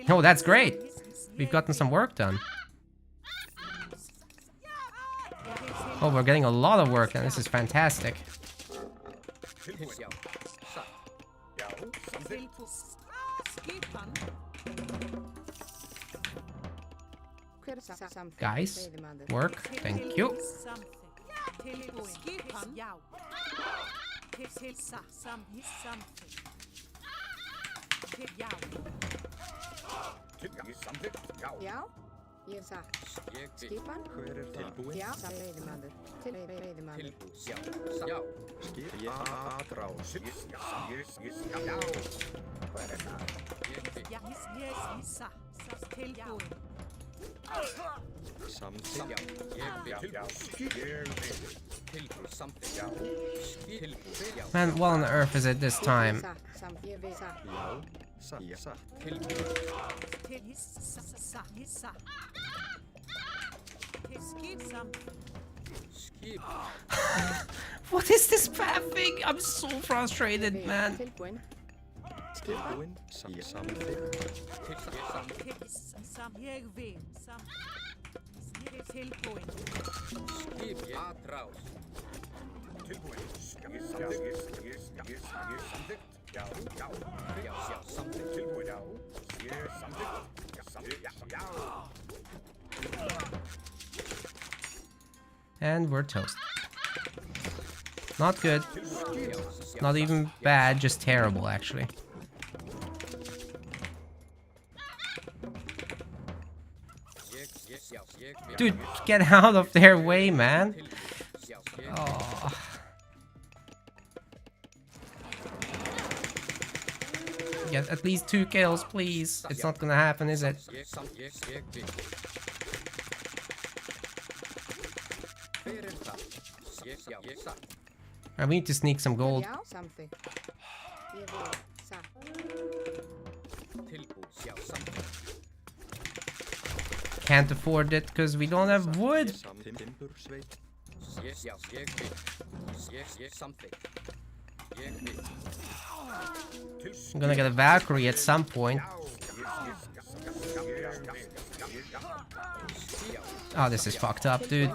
Oh, that's great. We've gotten some work done. Oh, we're getting a lot of work done. This is fantastic. Guys, work. Thank you. Man, what on earth is it this time? What is this pathing? I'm so frustrated, man. And we're toast. Not good. Not even bad, just terrible, actually. Dude, get out of their way, man. Oh. Get at least 2 kills, please. It's not gonna happen, is it? I need to sneak some gold. Can't afford it because we don't have wood. I'm gonna get a Valkyrie at some point. Oh, this is fucked up, dude.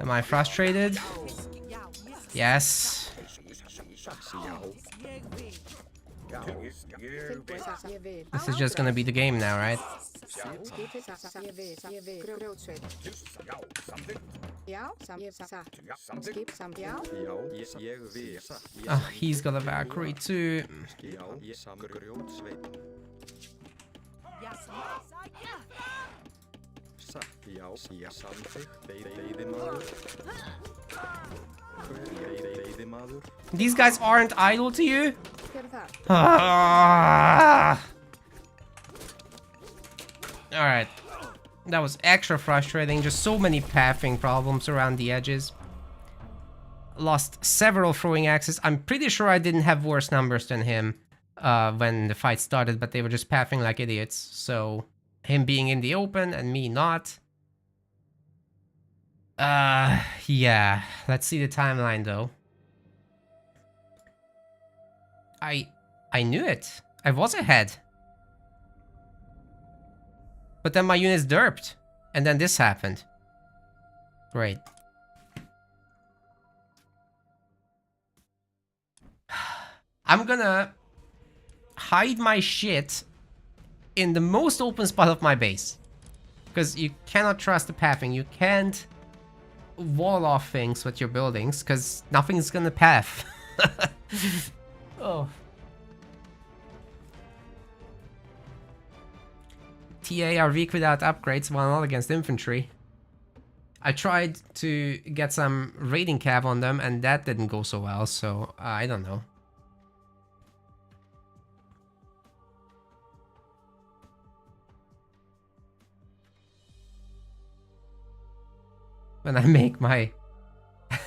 Am I frustrated? Yes. This is just gonna be the game now, right? Oh, he's got a Valkyrie too. These guys aren't idle to you? Alright. That was extra frustrating. Just so many pathing problems around the edges. Lost several throwing axes. I'm pretty sure I didn't have worse numbers than him when the fight started, but they were just pathing like idiots. So, him being in the open and me not. Yeah. Let's see the timeline though. I knew it. I was ahead. But then my units derped. And then this happened. Great. I'm gonna hide my shit in the most open spot of my base. Because you cannot trust the pathing. You can't wall off things with your buildings, because nothing's gonna path. Oh. TA are weak without upgrades while not against infantry. I tried to get some raiding cav on them and that didn't go so well, so I don't know. When I make my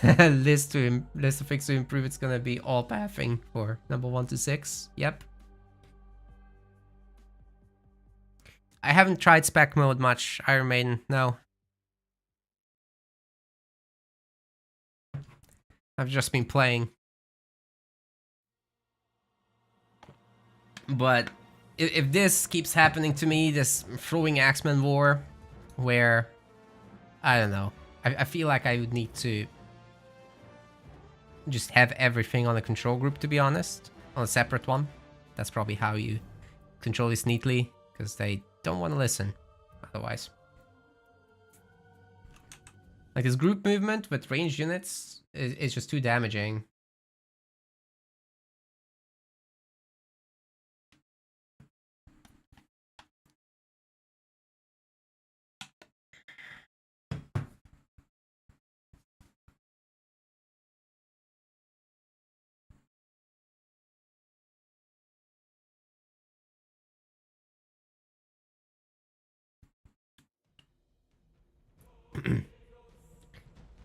list of things to improve, it's gonna be all pathing for number 1 to 6. Yep. I haven't tried spec mode much, Iron Maiden, no. I've just been playing. But if this keeps happening to me, this throwing Axeman war, where, I don't know, I feel like I would need to just have everything on a control group, to be honest, on a separate one. That's probably how you control this neatly, because they don't want to listen otherwise. Like this group movement with ranged units is just too damaging.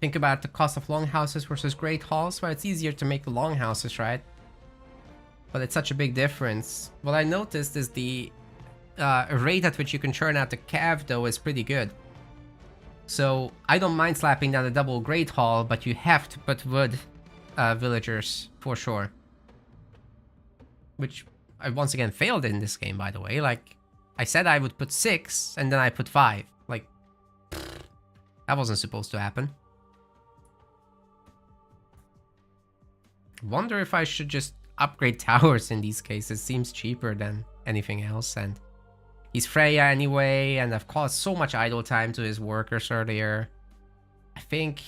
Think about the cost of longhouses versus great halls. Well, it's easier to make the longhouses, right? But it's such a big difference. What I noticed is the rate at which you can churn out the cav, though, is pretty good. So I don't mind slapping down a double great hall, but you have to put wood villagers for sure. Which I once again failed in this game, by the way. Like, I said I would put 6, and then I put 5. Like, that wasn't supposed to happen. Wonder if I should just upgrade towers in these cases. Seems cheaper than anything else, and he's Freya anyway, and I've caused so much idle time to his workers earlier. I think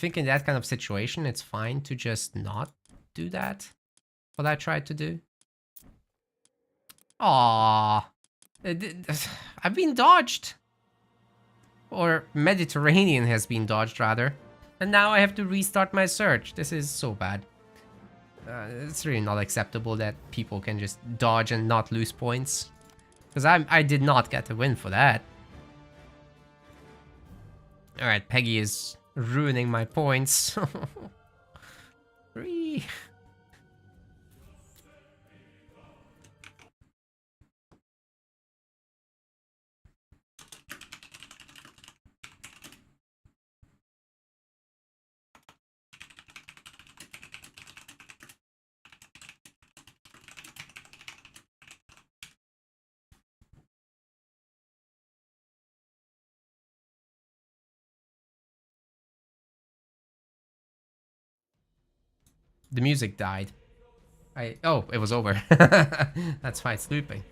in that kind of situation, it's fine to just not do that. What I tried to do. Aww. I've been dodged. Or Mediterranean has been dodged, rather. And now I have to restart my search. This is so bad. It's really not acceptable that people can just dodge and not lose points. Because I did not get a win for that. Alright, Peggy is ruining my points. Whee! The music died. Oh, it was over. That's why it's looping.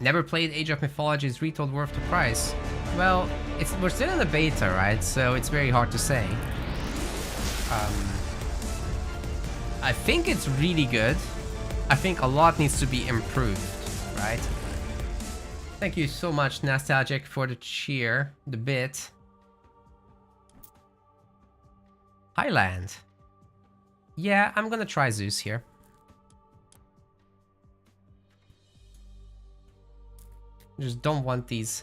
Never played Age of Mythology's Retold worth the price. Well, we're still in the beta, right? So it's very hard to say. I think it's really good. I think a lot needs to be improved, right? Thank you so much, Nostalgic, for the cheer, the bit. Highland. Yeah, I'm gonna try Zeus here. Just don't want these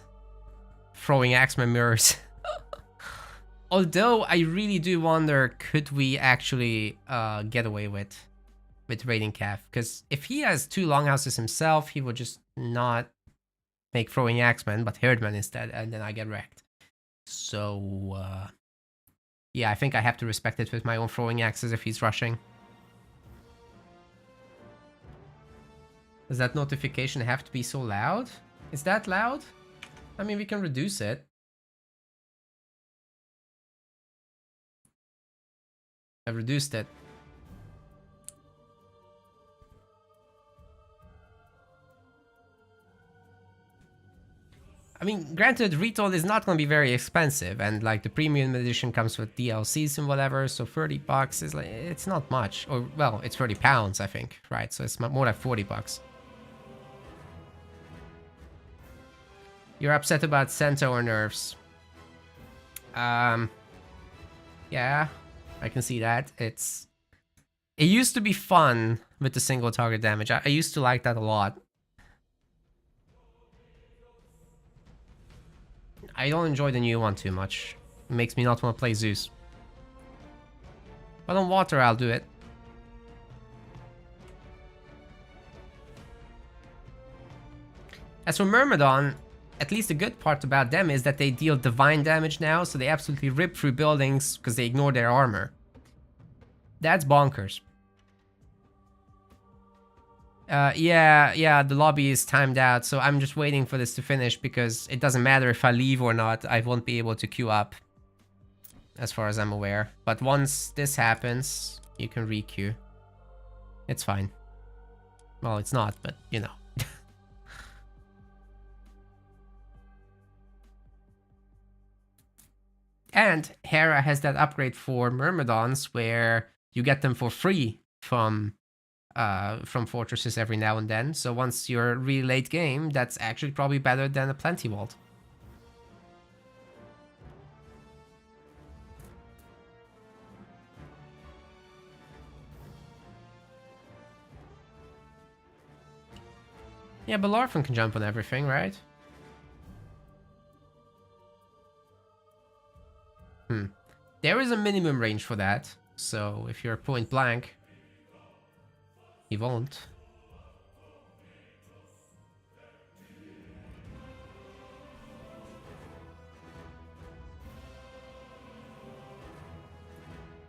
throwing axeman mirrors. Although I really do wonder, could we actually get away with raiding Cav? Because if he has 2 longhouses himself, he would just not make throwing axeman, but herdman instead, and then I get wrecked. So yeah, I think I have to respect it with my own throwing axes if he's rushing. Does that notification have to be so loud? Is that loud? I mean, we can reduce it. I've reduced it. I mean, granted, Retold is not going to be very expensive, and like the premium edition comes with DLCs and whatever, so 30 bucks is like, it's not much. Or, well, it's 30 pounds, I think, right? So it's more like 40 bucks. You're upset about Centaur nerfs. Yeah, I can see that. It used to be fun with the single target damage. I used to like that a lot. I don't enjoy the new one too much. It makes me not want to play Zeus. But on water, I'll do it. As for Myrmidon, at least the good part about them is that they deal divine damage now, so they absolutely rip through buildings because they ignore their armor. That's bonkers. Yeah, the lobby is timed out, so I'm just waiting for this to finish because it doesn't matter if I leave or not, I won't be able to queue up, as far as I'm aware. But once this happens, you can re-queue. It's fine. Well, it's not, but you know. And Hera has that upgrade for Myrmidons where you get them for free from fortresses every now and then. So once you're really late game, that's actually probably better than a Plenty Vault. Yeah, but Lorphan can jump on everything, right? There is a minimum range for that, so if you're point blank, he won't.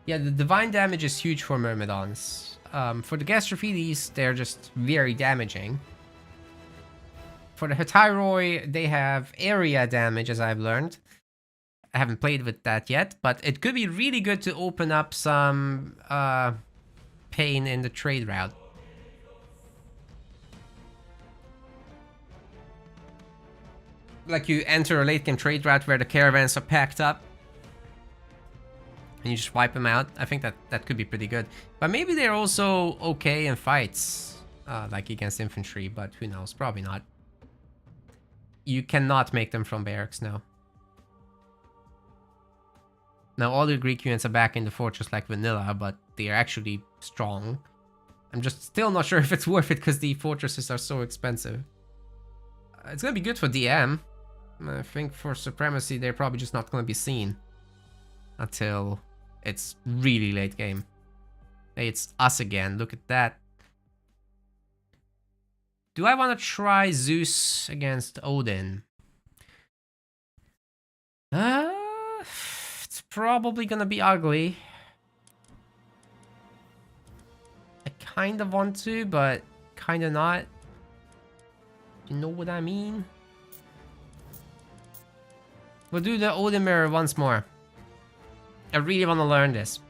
Yeah, the divine damage is huge for Myrmidons. For the Gastrophiles, they're just very damaging. For the Hetyroi, they have area damage, as I've learned. I haven't played with that yet, but it could be really good to open up some pain in the trade route. Like you enter a late game trade route where the caravans are packed up and you just wipe them out. I think that could be pretty good. But maybe they're also okay in fights, like against infantry, but who knows, probably not. You cannot make them from barracks now. Now all the Greek units are back in the fortress like vanilla, but they are actually strong. I'm just still not sure if it's worth it because the fortresses are so expensive. It's gonna be good for DM. I think for Supremacy they're probably just not gonna be seen until it's really late game. Hey, it's us again. Look at that. Do I want to try Zeus against Odin? It's probably gonna be ugly. I kind of want to, but kind of not. You know what I mean? We'll do the Odin mirror once more. I really want to learn this.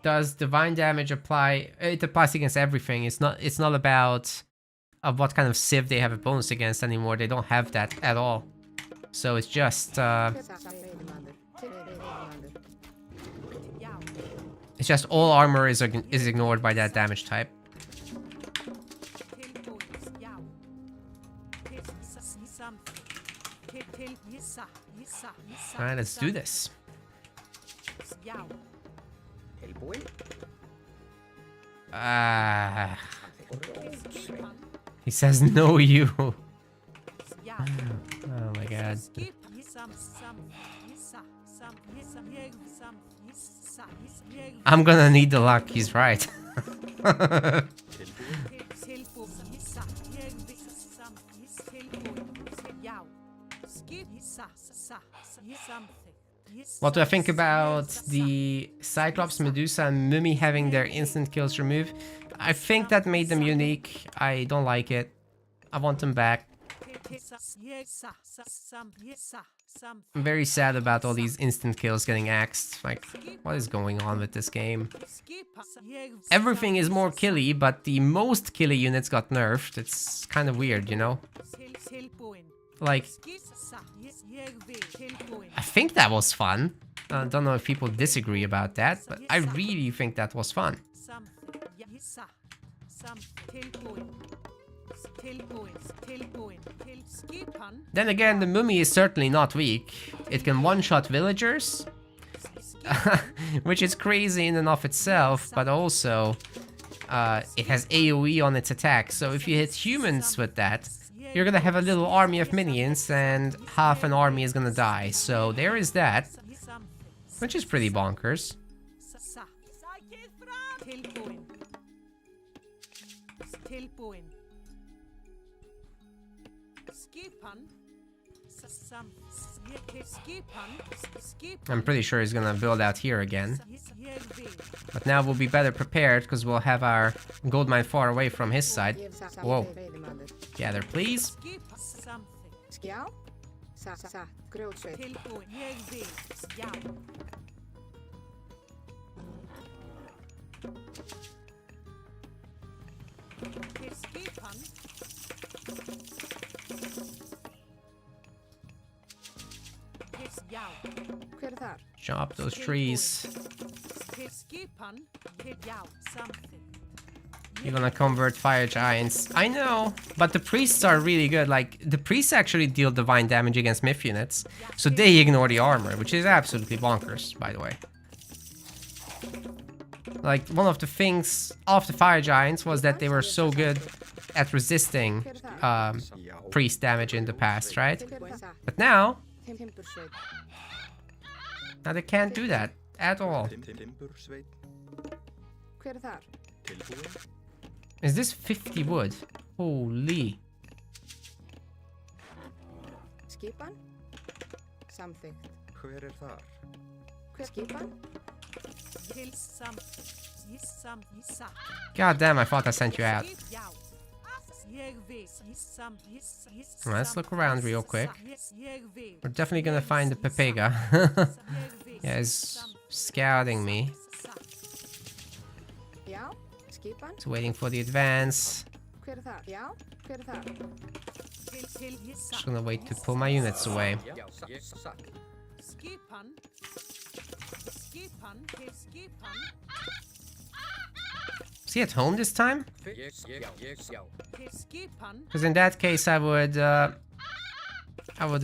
Does divine damage apply? It applies against everything. It's not about what kind of civ they have a bonus against anymore. They don't have that at all. So it's just all armor is ignored by that damage type. Alright, let's do this. He says no, you. Oh my god. I'm gonna need the luck, he's right. What do I think about the Cyclops, Medusa, and Mummy having their instant kills removed? I think that made them unique. I don't like it. I want them back. I'm very sad about all these instant kills getting axed. Like, what is going on with this game? Everything is more killy, but the most killy units got nerfed. It's kind of weird, you know? Like, I think that was fun. I don't know if people disagree about that, but I really think that was fun. Then again, the Mummy is certainly not weak. It can one-shot villagers, which is crazy in and of itself, but also it has AoE on its attack, so if you hit humans with that, you're gonna have a little army of minions and half an army is gonna die. So there is that, which is pretty bonkers. I'm pretty sure he's gonna build out here again. But now we'll be better prepared because we'll have our gold mine far away from his side. Whoa. Gather, please. Chop those trees. You're gonna convert fire giants. I know, but the priests are really good. Like, the priests actually deal divine damage against myth units, so they ignore the armor, which is absolutely bonkers, by the way. Like, one of the things of the fire giants was that they were so good at resisting priest damage in the past, right? But now they can't do that at all. Is this 50 wood? Holy. God damn, I thought I sent you out. Let's look around real quick. We're definitely gonna find the Pepega. Yeah, he's scouting me. He's waiting for the advance. Just gonna wait to pull my units away. Is he at home this time? Because in that case I would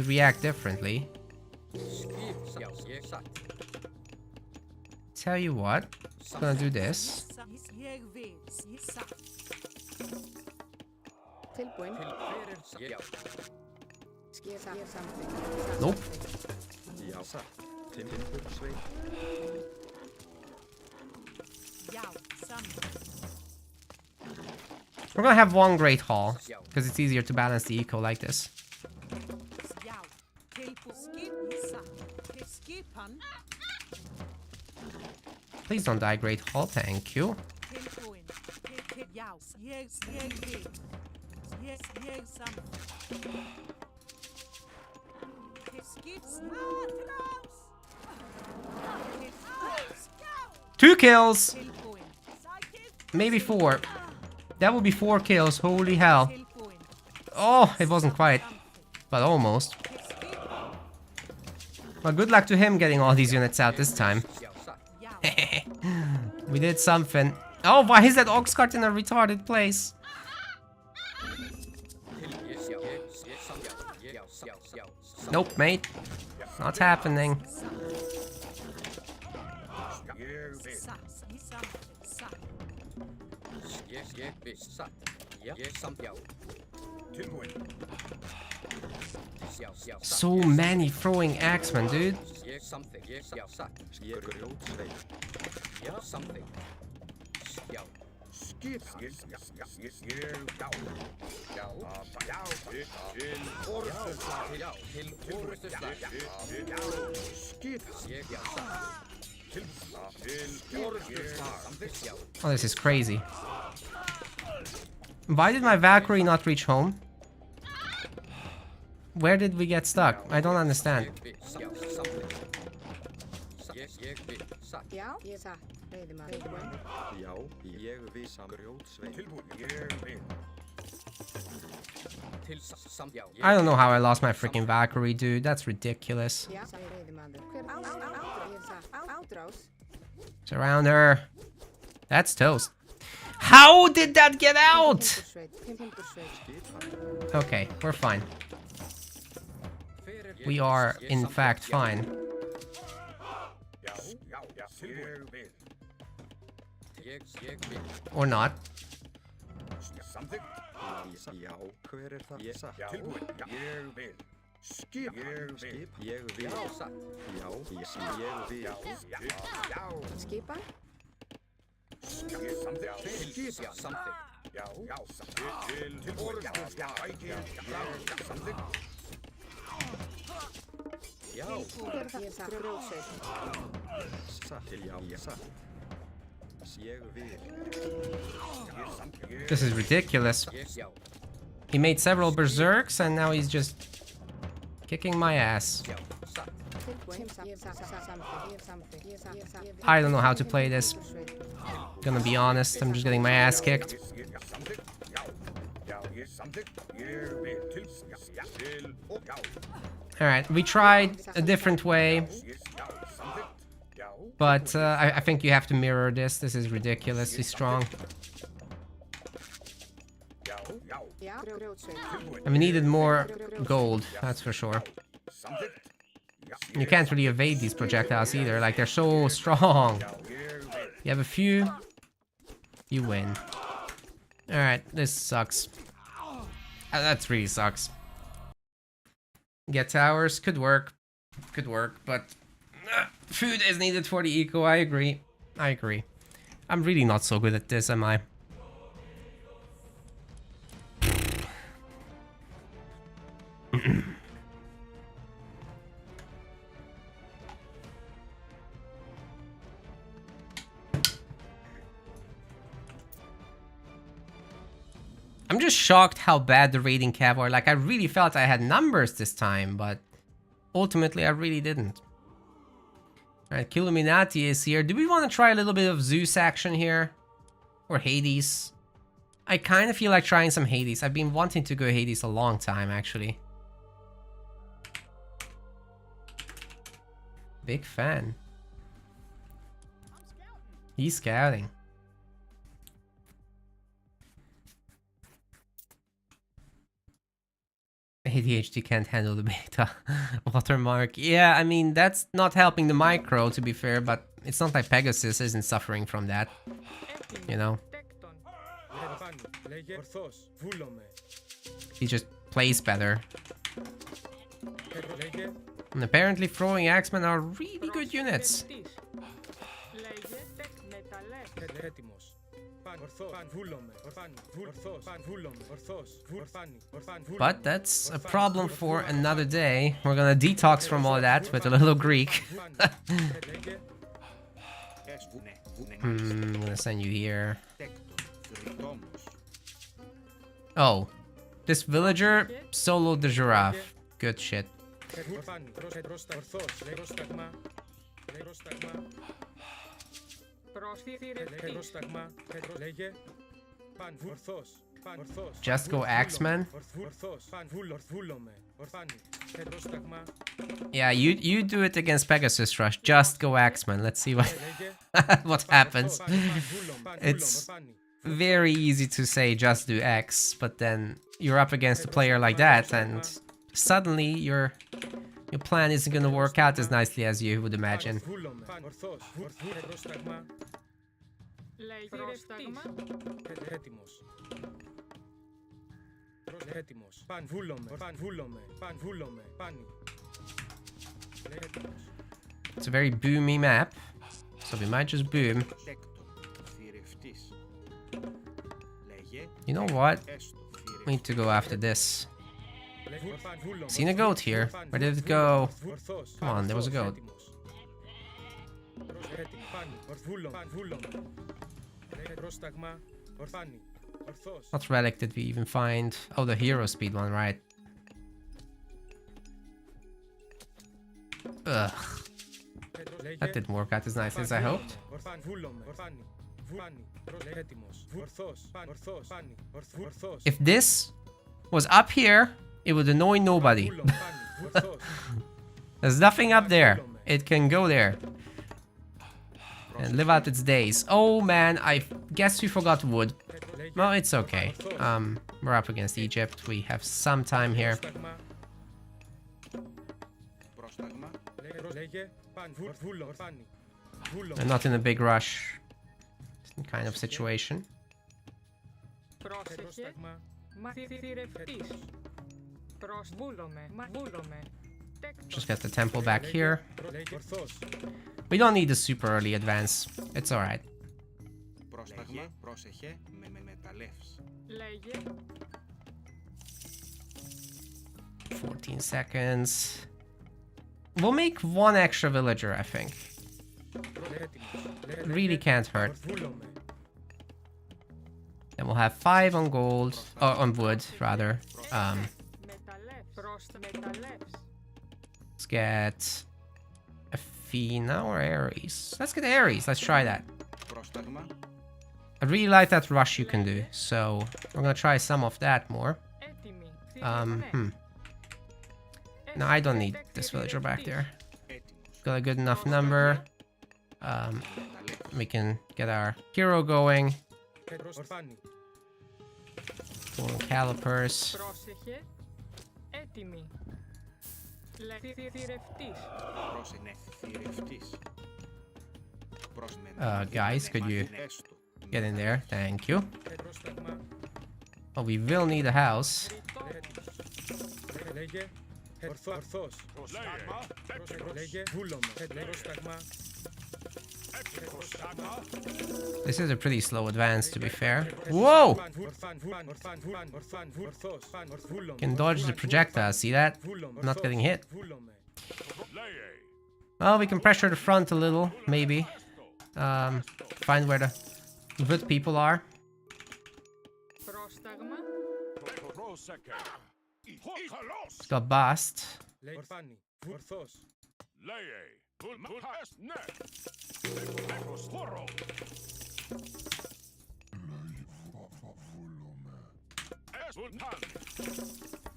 react differently. Tell you what, I'm gonna do this. Nope. We're gonna have one Great Hall, because it's easier to balance the eco like this. Please don't die, Great Hall, thank you. Two kills! Maybe 4. That would be 4 kills, holy hell. Oh, it wasn't quite, but almost. Well, good luck to him getting all these units out this time. We did something. Oh, why is that ox cart in a retarded place? Nope, mate. Not happening. So many throwing axemen, dude. Oh, this is crazy. Why did my Valkyrie not reach home? Where did we get stuck? I don't understand. I don't know how I lost my freaking Valkyrie, dude. That's ridiculous. Surround her. That's toast. How did that get out? Okay, we're fine. We are, in fact, fine. Or not. This is ridiculous. He made several berserks and now he's just kicking my ass. I don't know how to play this. Gonna be honest, I'm just getting my ass kicked. Alright, we tried a different way. But I think you have to mirror this. This is ridiculously strong. And we needed more gold, that's for sure. You can't really evade these projectiles either, like they're so strong. You have a few, you win. Alright, this sucks. That really sucks. Get towers, could work, but food is needed for the eco, I agree. I'm really not so good at this, am I? I'm just shocked how bad the raiding cav are. Like, I really felt I had numbers this time, but ultimately I really didn't. Alright, Killuminati is here. Do we want to try a little bit of Zeus action here? Or Hades? I kind of feel like trying some Hades. I've been wanting to go Hades a long time, actually. Big fan. He's scouting. ADHD can't handle the beta watermark. Yeah, I mean, that's not helping the micro, to be fair, but it's not like Pegasus isn't suffering from that. You know? He just plays better. And apparently throwing axemen are really good units. But that's a problem for another day. We're gonna detox from all that with a little Greek. I'm gonna send you here. Oh, this villager soloed the giraffe. Good shit. Just go Axeman. Yeah, you do it against Pegasus Rush. Just go Axeman. Let's see what what happens. It's very easy to say just do X, but then you're up against a player like that, and suddenly your plan isn't gonna work out as nicely as you would imagine. It's a very boomy map, so we might just boom. You know what? We need to go after this. Seen a goat here. Where did it go? Come on, there was a goat. What relic did we even find? Oh, the hero speed one, right? Ugh. That didn't work out as nicely as I hoped. If this was up here, it would annoy nobody. There's nothing up there. It can go there and live out its days. Oh man, I guess we forgot wood. Well, it's okay. We're up against Egypt. We have some time here. We're not in a big rush kind of situation. Just get the temple back here. We don't need a super early advance. It's alright. 14 seconds. We'll make one extra villager, I think. Really can't hurt. Then we'll have 5 on gold, or on wood, rather. Let's get Athena or Ares. Let's get Ares. Let's try that. I really like that rush you can do, so we're gonna try some of that more. No, I don't need this villager back there. Got a good enough number. We can get our hero going. Golden calipers. Guys, could you get in there? Thank you. Oh, we will need a house. This is a pretty slow advance, to be fair. Whoa! Can dodge the projectile, see that? I'm not getting hit. Well, we can pressure the front a little, maybe. Find where the good people are. It's got Bast.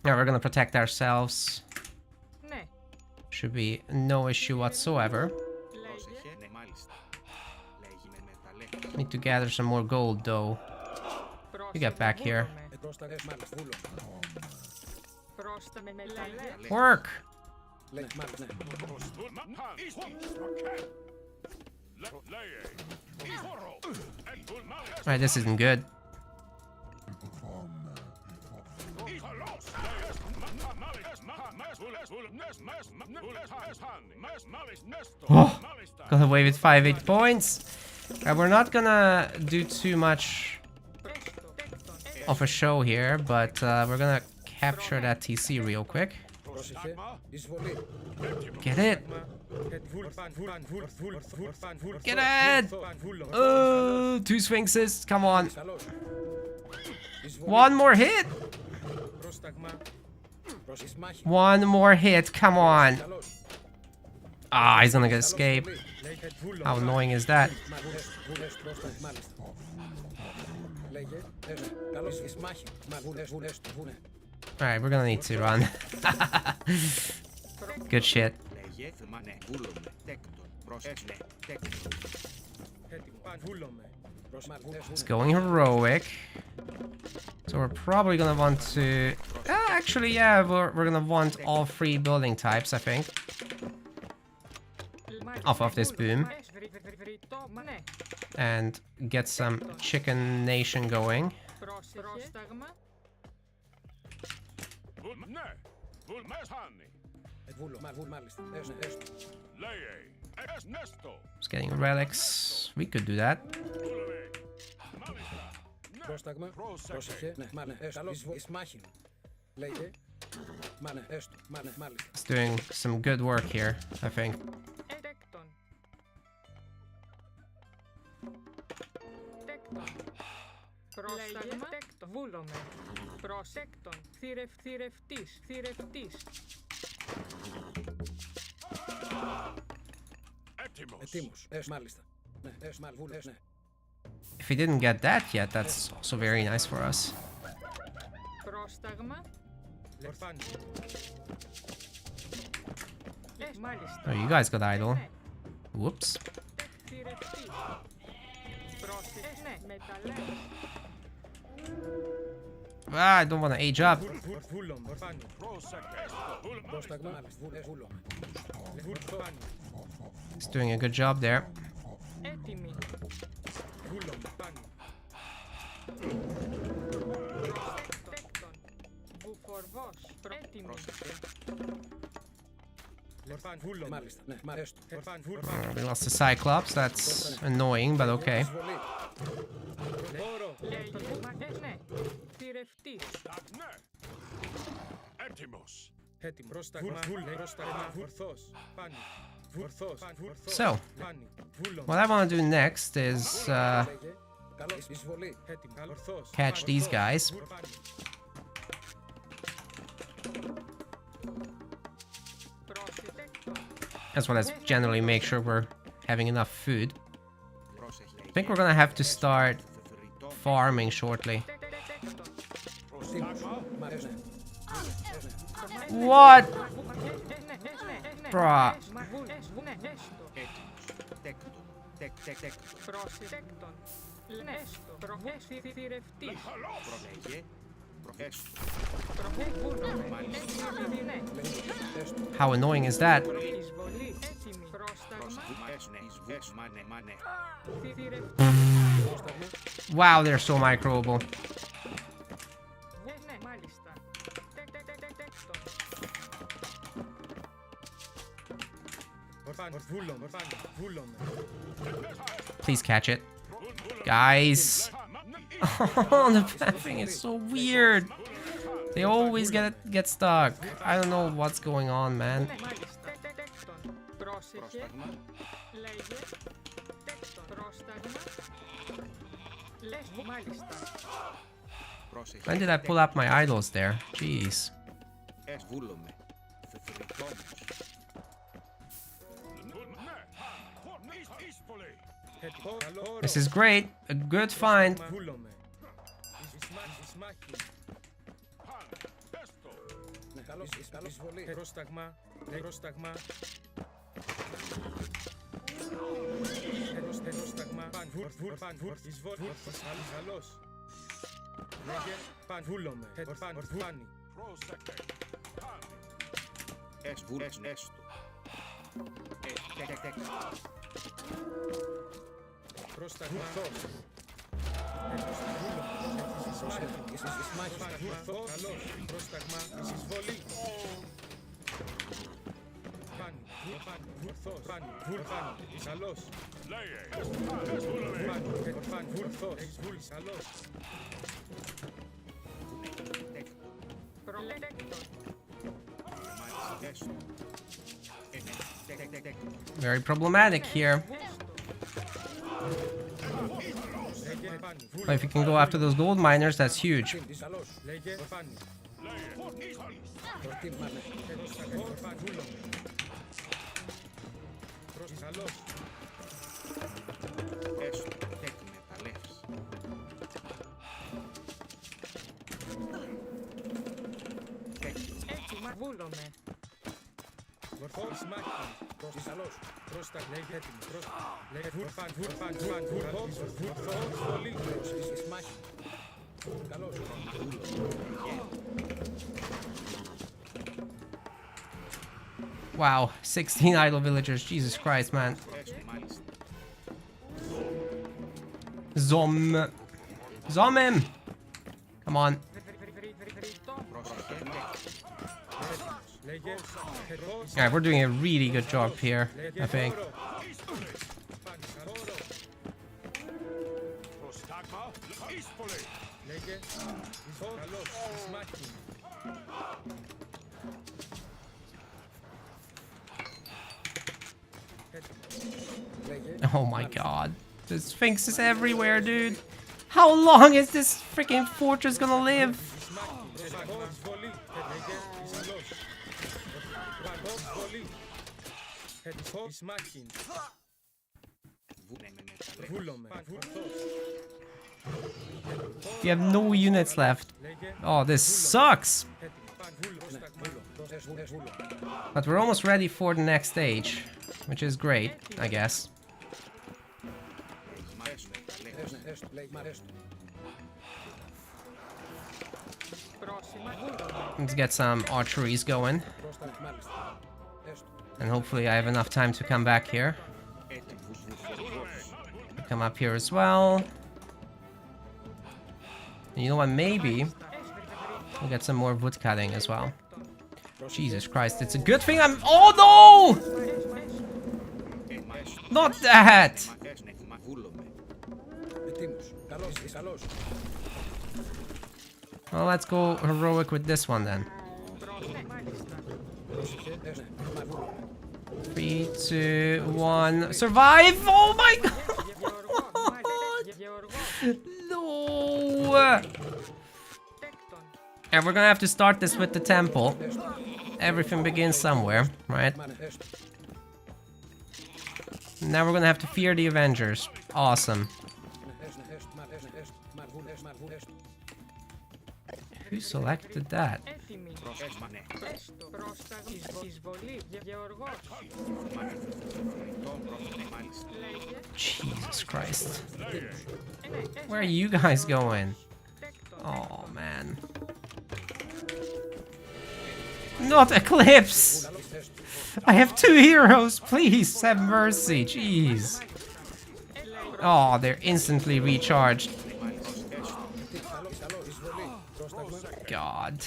Now we're gonna protect ourselves. Should be no issue whatsoever. Need to gather some more gold though. You get back here. Work! Alright, this isn't good. got away with 5 points. We're not gonna do too much of a show here, but we're gonna capture that TC real quick. Get it! Get it! 2 Sphinxes, come on! One more hit! One more hit, come on! Ah, he's gonna get escape. How annoying is that? Alright, we're gonna need to run. Good shit. It's going heroic. So we're probably gonna want to... actually, yeah, we're gonna want all 3 building types, I think. Off of this boom. And get some chicken nation going. Just getting relics. We could do that. It's doing some good work here, I think. If we didn't get that yet, that's also very nice for us. Oh, you guys got idle. Whoops. Ah, I don't want to age up. He's doing a good job there. We lost the Cyclops, that's annoying, but okay. So, what I want to do next is catch these guys. As well as generally make sure we're having enough food. I think we're gonna have to start farming shortly. What? Bruh. How annoying is that? Wow, they're so microable. Please catch it. Guys. Oh, the pathing is so weird. They always get stuck. I don't know what's going on, man. When did I pull up my idols there? Jeez. This is great. A good find. Very problematic here. But if you can go after those gold miners, that's huge. Wow, 16 idle villagers. Jesus Christ, man. Zom him! Come on. Alright, we're doing a really good job here, I think. Oh my god. The Sphinx is everywhere, dude. How long is this freaking fortress gonna live? You have no units left. Oh, this sucks. But we're almost ready for the next stage, which is great, I guess. Let's get some archeries going. And hopefully I have enough time to come back here. Come up here as well. And you know what, maybe we'll get some more wood cutting as well. Jesus Christ, it's a good thing I'm... Oh no! Not that! Well, let's go heroic with this one then. 3, 2, 1. Survive! Oh my god! No! And we're gonna have to start this with the temple. Everything begins somewhere, right? Now we're gonna have to fear the Avengers. Awesome. Who selected that? Jesus Christ. Where are you guys going? Oh man. Not Eclipse! I have 2 heroes, please have mercy, jeez. Oh, they're instantly recharged. God.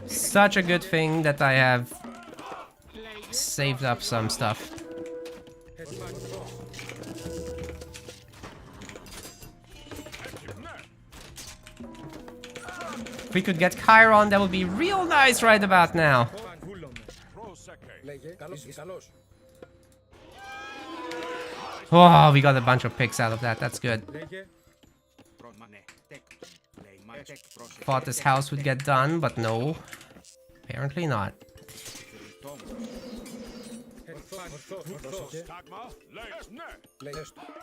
Such a good thing that I have saved up some stuff. If we could get Chiron, that would be real nice right about now. Oh, we got a bunch of picks out of that. That's good. Thought this house would get done, but no. Apparently not.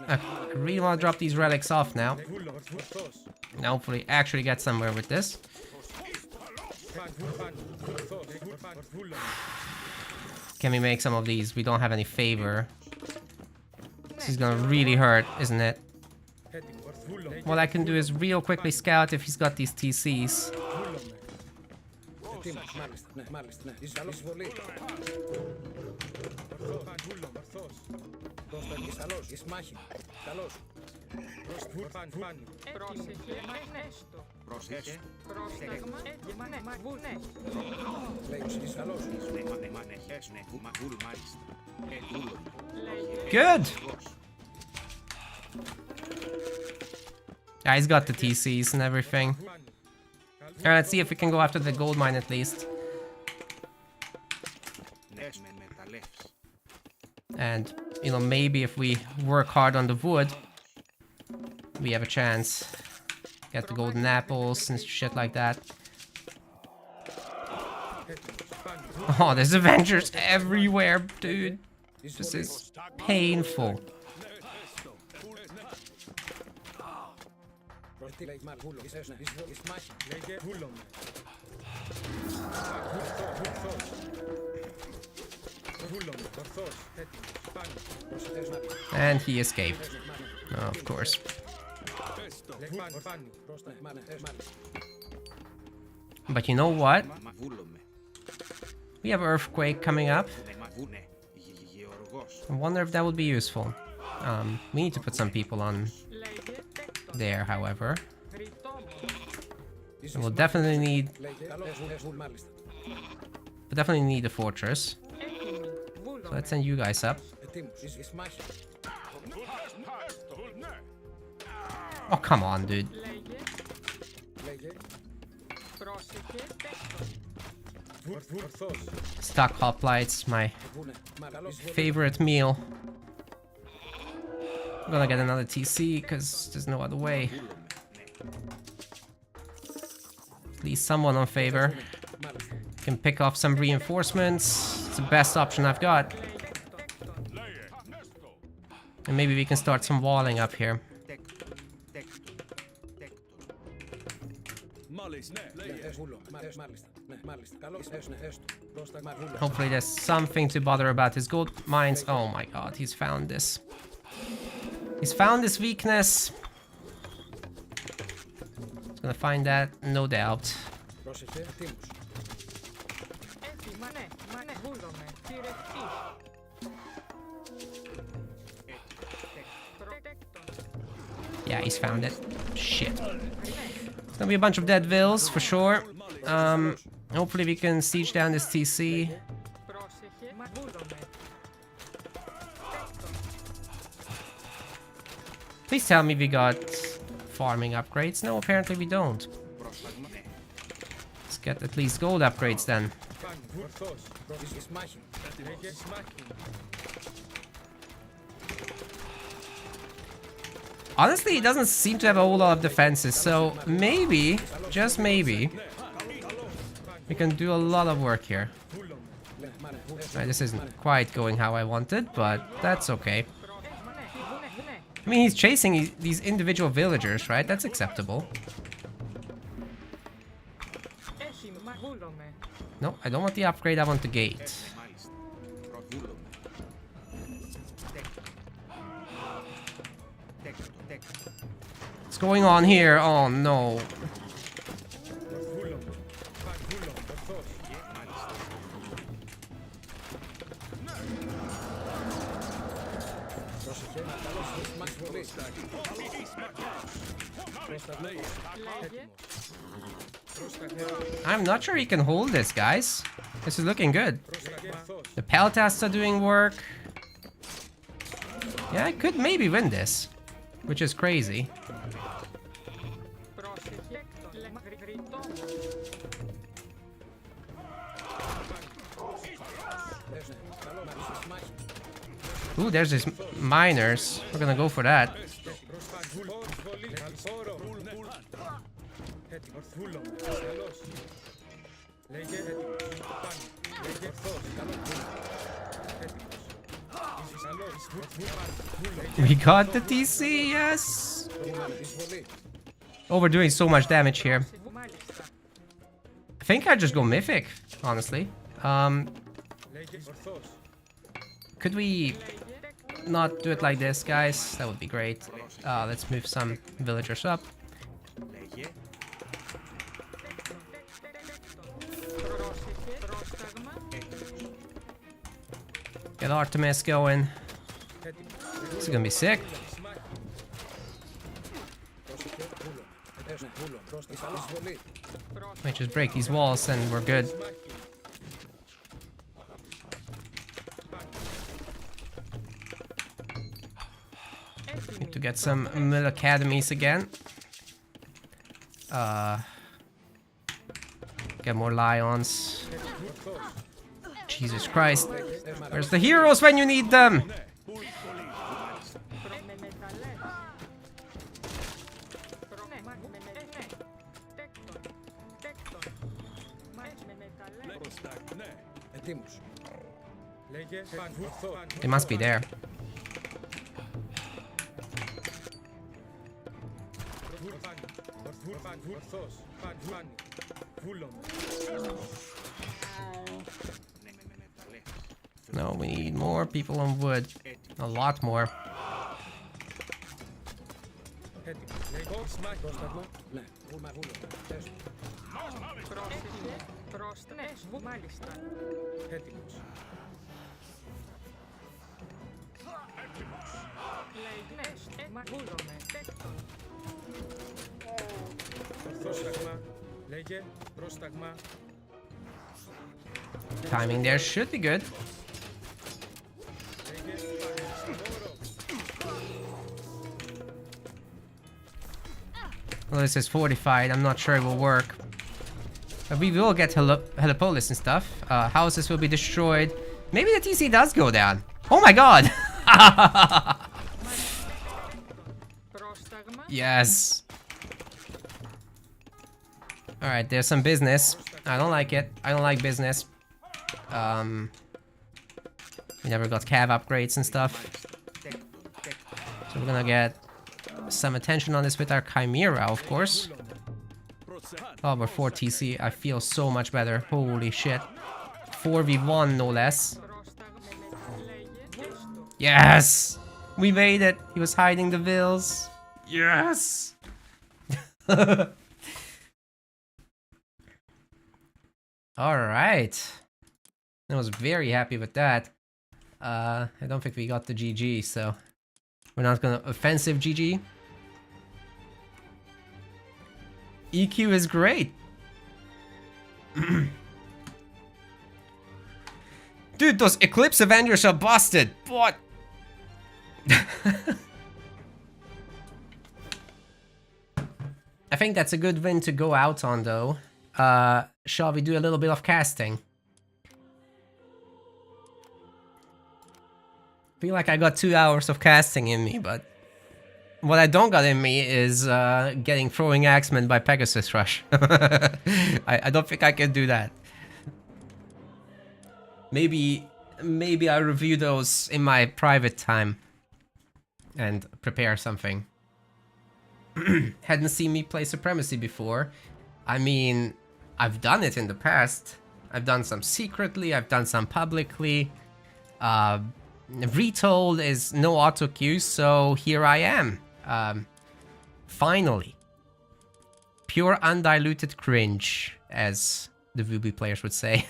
I really want to drop these relics off now. And hopefully actually get somewhere with this. Can we make some of these? We don't have any favor. This is gonna really hurt, isn't it? What I can do is real quickly scout if he's got these TCs. Good! Yeah, he's got the TCs and everything. Alright, let's see if we can go after the gold mine at least. And, you know, maybe if we work hard on the wood, we have a chance. Get the golden apples and shit like that. Oh, there's Avengers everywhere, dude. This is painful. And he escaped. Oh, of course. But you know what? We have Earthquake coming up. I wonder if that would be useful. We need to put some people on there, however. We'll definitely need... We'll definitely need a fortress. So let's send you guys up. Oh, come on, dude. Stuck hoplites, my favorite meal. I'm gonna get another TC because there's no other way. At least someone on favor can pick off some reinforcements. It's the best option I've got. And maybe we can start some walling up here. Hopefully there's something to bother about his gold mines. Oh my god, he's found this. He's found this weakness. He's gonna find that, no doubt. Yeah, he's found it. Shit. There's gonna be a bunch of dead vills for sure. Hopefully we can siege down this TC. Please tell me we got farming upgrades. No, apparently we don't. Let's get at least gold upgrades then. Honestly, he doesn't seem to have a whole lot of defenses, so maybe, just maybe, we can do a lot of work here. Right, this isn't quite going how I wanted, but that's okay. I mean, he's chasing these individual villagers, right? That's acceptable. No, I don't want the upgrade, I want the gate. What's going on here? Oh no. I'm not sure he can hold this, guys. This is looking good. The Peltasts are doing work. Yeah, I could maybe win this, which is crazy. Ooh, there's these miners. We're gonna go for that. We got the TC, yes! Oh, we're doing so much damage here. I think I'd just go Mythic, honestly. Could we not do it like this, guys? That would be great. Let's move some villagers up. Get Artemis going. This is gonna be sick. Might just break these walls and we're good. Need to get some mill academies again. Get more lions. Jesus Christ. Where's the heroes when you need them? They must be there. No, we need more people on wood. A lot more. Timing there should be good. Well, this is fortified. I'm not sure it will work. But we will get Helipolis and stuff. Houses will be destroyed. Maybe the TC does go down. Oh my god! Yes. Alright, there's some business. I don't like it. I don't like business. We never got cav upgrades and stuff. So we're gonna get some attention on this with our Chimera, of course. Oh, we're 4 TC. I feel so much better. Holy shit. 4v1, no less. Yes! We made it. He was hiding the vills. Yes! Alright. I was very happy with that. I don't think we got the GG, so we're not gonna offensive GG. EQ is great. Dude, those Eclipse Avengers are busted. What? I think that's a good win to go out on, though. Shall we do a little bit of casting? Feel like I got 2 hours of casting in me, but what I don't got in me is getting Throwing Axemen by Pegasus Rush. I don't think I can do that. Maybe I review those in my private time and prepare something. Hadn't seen me play Supremacy before. I mean, I've done it in the past. I've done some secretly, I've done some publicly. Retold is no auto queue, so here I am. Finally. Pure undiluted cringe, as the Vubi players would say.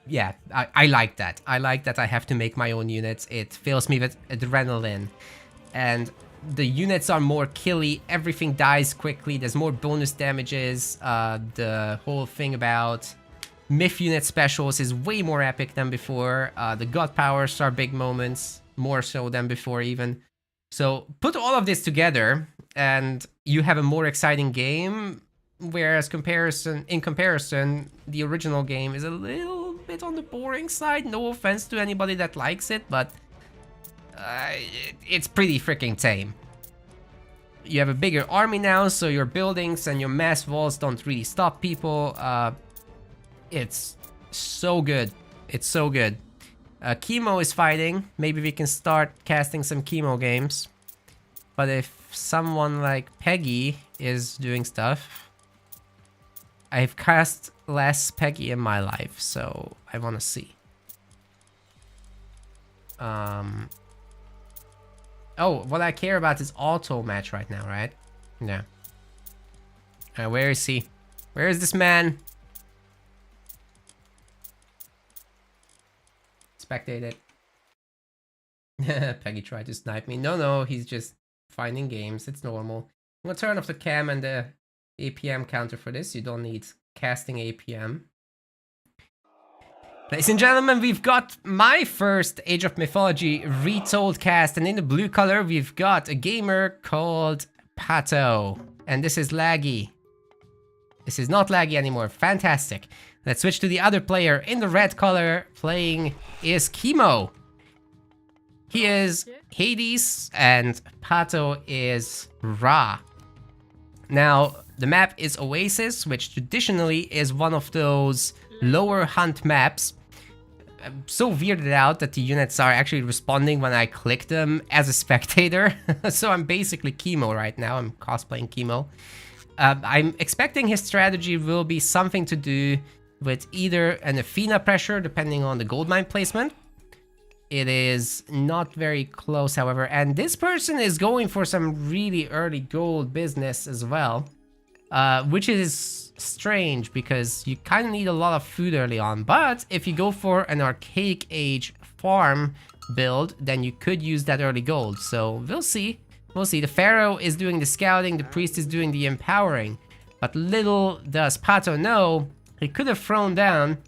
Yeah, I like that. I like that I have to make my own units. It fills me with adrenaline. And the units are more killy, everything dies quickly, there's more bonus damages. The whole thing about Myth unit specials is way more epic than before. The god powers are big moments, more so than before even. So put all of this together and you have a more exciting game. Whereas in comparison, the original game is a little bit on the boring side. No offense to anybody that likes it, but it's pretty freaking tame. You have a bigger army now, so your buildings and your mass walls don't really stop people. It's so good. It's so good. Chemo is fighting. Maybe we can start casting some chemo games. But if someone like Peggy is doing stuff, I've cast less Peggy in my life, so I want to see. Oh, what I care about is auto match right now, right? Yeah. Where is he? Where is this man? Spectate it. Peggy tried to snipe me. No, he's just finding games. It's normal. I'm gonna turn off the cam and the APM counter for this. You don't need casting APM. Ladies and gentlemen, we've got my first Age of Mythology Retold cast, and in the blue color we've got a gamer called Pato. And this is laggy. This is not laggy anymore. Fantastic. Let's switch to the other player. In the red color playing is Chemo. He is Hades and Pato is Ra. Now, the map is Oasis, which traditionally is one of those lower hunt maps. I'm so weirded out that the units are actually responding when I click them as a spectator. So I'm basically Chemo right now. I'm cosplaying Chemo. I'm expecting his strategy will be something to do with either an Athena pressure, depending on the gold mine placement. It is not very close, however, and this person is going for some really early gold business as well, which is strange because you kind of need a lot of food early on. But if you go for an Archaic Age farm build, then you could use that early gold. So we'll see. We'll see. The Pharaoh is doing the scouting, the priest is doing the empowering. But little does Pato know, he could have thrown down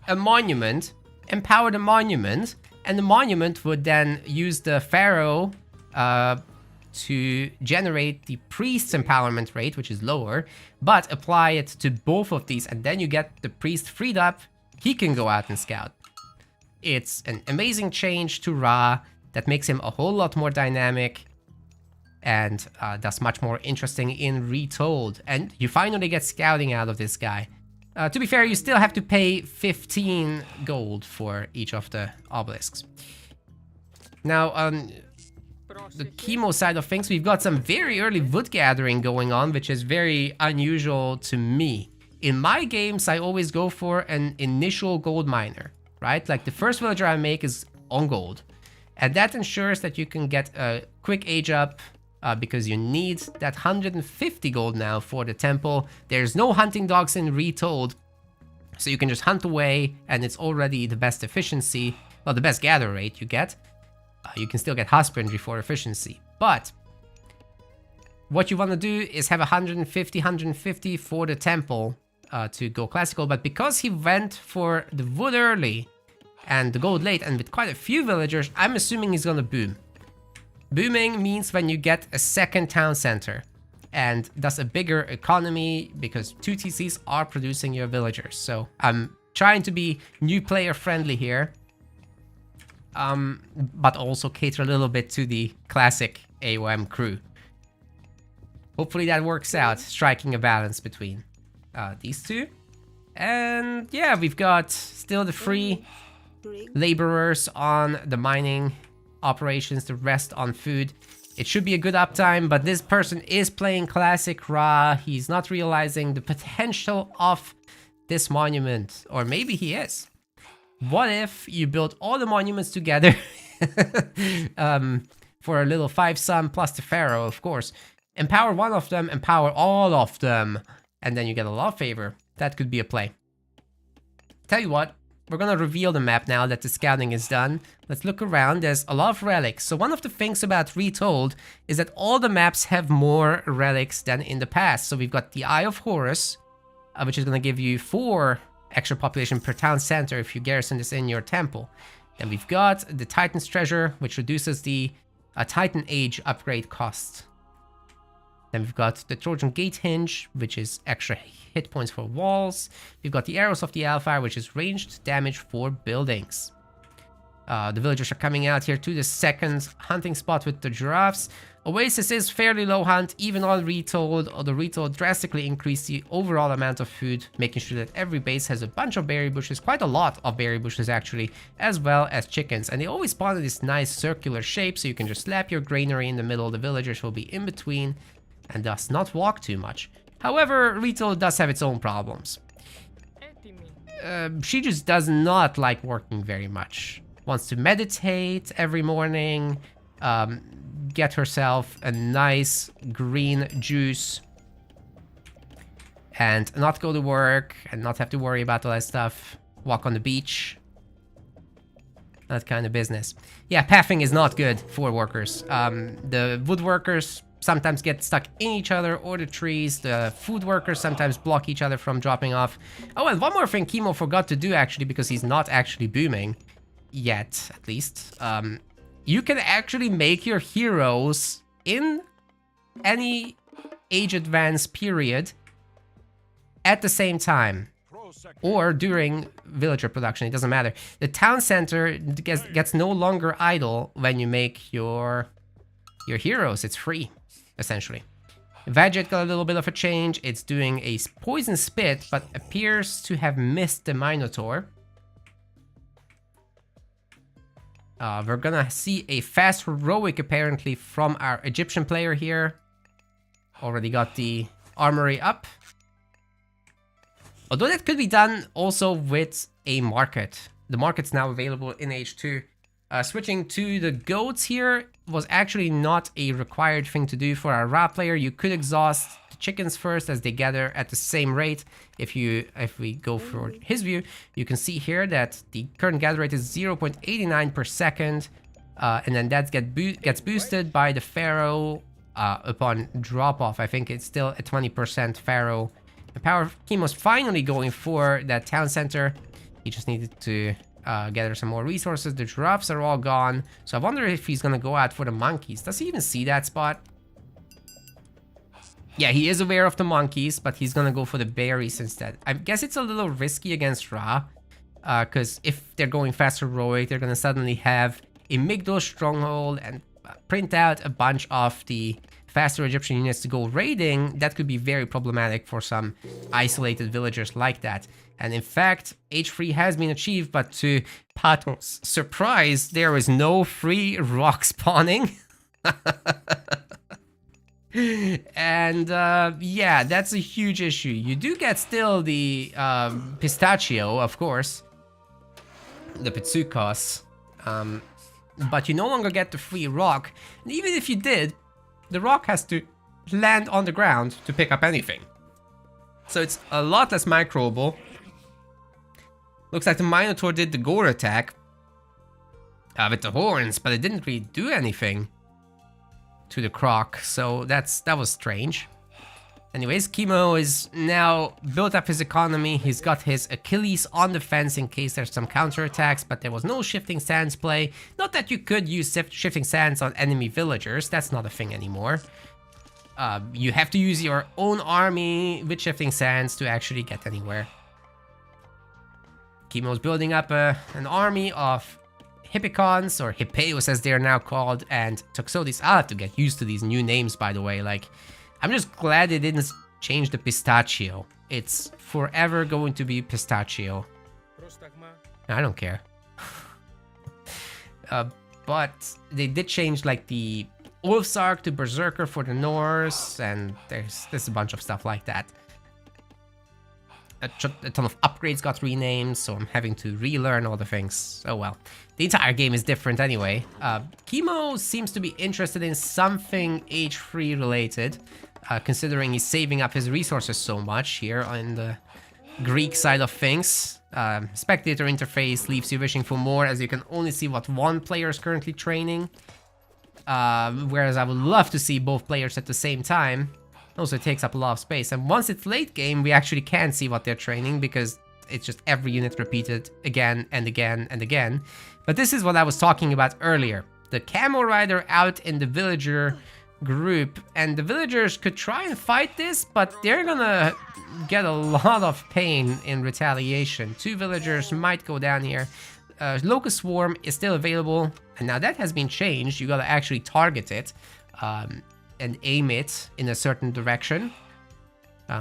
a monument, empowered a monument, and the monument would then use the Pharaoh to generate the priest's empowerment rate, which is lower, but apply it to both of these, and then you get the priest freed up. He can go out and scout. It's an amazing change to Ra that makes him a whole lot more dynamic and thus much more interesting in Retold. And you finally get scouting out of this guy. To be fair, you still have to pay 15 gold for each of the obelisks. Now, on the Chemo side of things, we've got some very early wood gathering going on, which is very unusual to me. In my games, I always go for an initial gold miner, right? Like the first villager I make is on gold. And that ensures that you can get a quick age up because you need that 150 gold now for the temple. There's no hunting dogs in Retold, so you can just hunt away and it's already the best efficiency, well, the best gather rate you get. You can still get husbandry for efficiency, but what you want to do is have 150 for the temple to go classical. But because he went for the wood early and the gold late and with quite a few villagers, I'm assuming he's gonna boom. Booming means when you get a second town center and thus a bigger economy because 2 TCs are producing your villagers. So I'm trying to be new player friendly here. But also cater a little bit to the classic AOM crew. Hopefully that works out, striking a balance between these two. And yeah, we've got still the free laborers on the mining operations, the rest on food. It should be a good uptime, but this person is playing classic Ra. He's not realizing the potential of this monument, or maybe he is. What if you build all the monuments together for a little 5-sum plus the Pharaoh, of course. Empower one of them, empower all of them, and then you get a lot of favor. That could be a play. Tell you what, we're gonna reveal the map now that the scouting is done. Let's look around. There's a lot of relics. So one of the things about Retold is that all the maps have more relics than in the past. So we've got the Eye of Horus, which is gonna give you 4 extra population per town center if you garrison this in your temple. Then we've got the Titan's Treasure, which reduces the Titan Age upgrade cost. Then we've got the Trojan Gate Hinge, which is extra hit points for walls. We've got the Arrows of the Alfire, which is ranged damage for buildings. The villagers are coming out here to the second hunting spot with the giraffes. Oasis is fairly low hunt, even on Retold, although Retold drastically increased the overall amount of food, making sure that every base has a bunch of berry bushes, quite a lot of berry bushes actually, as well as chickens. And they always spawn in this nice circular shape, so you can just slap your granary in the middle, the villagers will be in between, and thus not walk too much. However, Retold does have its own problems. She just does not like working very much. Wants to meditate every morning, get herself a nice green juice, and not go to work, and not have to worry about all that stuff. Walk on the beach. that kind of business. Yeah, pathing is not good for workers. The woodworkers sometimes get stuck in each other, or the trees. The food workers sometimes block each other from dropping off. Oh, and one more thing Chemo forgot to do, actually, because he's not actually booming yet, at least. You can actually make your heroes in any age advance period at the same time, or during villager production. It doesn't matter. The town center gets no longer idle when you make your heroes. It's free, essentially. Vegget got a little bit of a change. It's doing a poison spit, but appears to have missed the Minotaur. We're gonna see a fast heroic apparently from our Egyptian player here. Already got the armory up. Although that could be done also with a market. The market's now available in H2. Switching to the goats here was actually not a required thing to do for our Ra player. You could exhaust the chickens first as they gather at the same rate. If we go for his view, you can see here that the current gather rate is 0.89 per second. And then that gets boosted by the Pharaoh upon drop off. I think it's still a 20% Pharaoh. The power Chemo's finally going for that town center. He just needed to gather some more resources. The giraffes are all gone. So I wonder if he's gonna go out for the monkeys. Does he even see that spot? Yeah, he is aware of the monkeys, but he's gonna go for the berries instead. I guess it's a little risky against Ra, because if they're going fast heroic, they're gonna suddenly have a Migdol stronghold and print out a bunch of the faster Egyptian units to go raiding. That could be very problematic for some isolated villagers like that. And in fact, H3 has been achieved, but to Paton's surprise, there is no free rock spawning. And yeah, that's a huge issue. You do get still the pistachio, of course, the Pitsukos, but you no longer get the free rock. And even if you did, the rock has to land on the ground to pick up anything. So it's a lot less microable. Looks like the Minotaur did the gore attack with the horns, but it didn't really do anything to the croc, so that was strange. Anyways, Chemo is now built up his economy. He's got his Achilles on the fence in case there's some counterattacks, but there was no Shifting Sands play. Not that you could use Shifting Sands on enemy villagers, that's not a thing anymore. You have to use your own army with Shifting Sands to actually get anywhere. Chemo's building up an army of Hippicons, or Hippeos as they are now called, and Toxotes. I'll have to get used to these new names, by the way. Like, I'm just glad they didn't change the pistachio. It's forever going to be pistachio. I don't care. But they did change like the Ulfsark to Berserker for the Norse, and there's a bunch of stuff like that. A ton of upgrades got renamed, so I'm having to relearn all the things. Oh well. The entire game is different anyway. Chemo seems to be interested in something H3 related, considering he's saving up his resources so much here on the Greek side of things. Spectator interface leaves you wishing for more, as you can only see what one player is currently training. Whereas I would love to see both players at the same time. Also, it takes up a lot of space. And once it's late game, we actually can see what they're training, because it's just every unit repeated again and again and again. But this is what I was talking about earlier. The Camo Rider out in the villager group, and the villagers could try and fight this, but they're gonna get a lot of pain in retaliation. 2 villagers might go down here. Locust Swarm is still available, and now that has been changed. You gotta actually target it and aim it in a certain direction.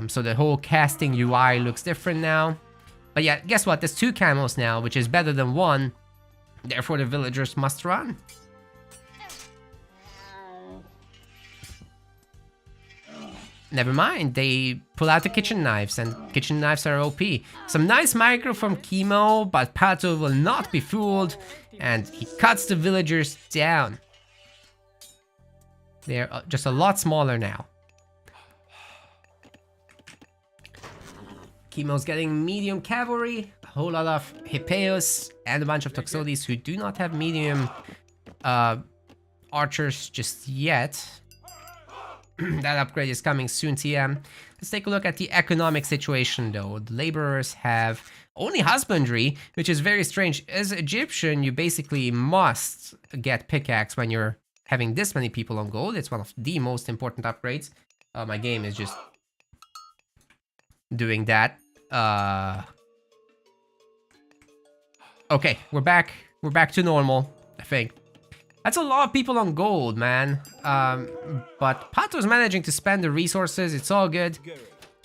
So the whole casting UI looks different now. But yeah, guess what? There's 2 camos now, which is better than 1. Therefore, the villagers must run. Never mind, they pull out the kitchen knives, and kitchen knives are OP. Some nice micro from Chemo, but Pato will not be fooled, and he cuts the villagers down. They're just a lot smaller now. Chemo's getting medium cavalry. whole lot of Hippeos and a bunch of Toxotes who do not have medium archers just yet. That upgrade is coming soon, TM. Let's take a look at the economic situation though. The laborers have only husbandry, which is very strange. As Egyptian, you basically must get pickaxe when you're having this many people on gold. It's one of the most important upgrades. My game is just doing that. Okay, we're back. We're back to normal, I think. That's a lot of people on gold, man. But Pato's managing to spend the resources. It's all good.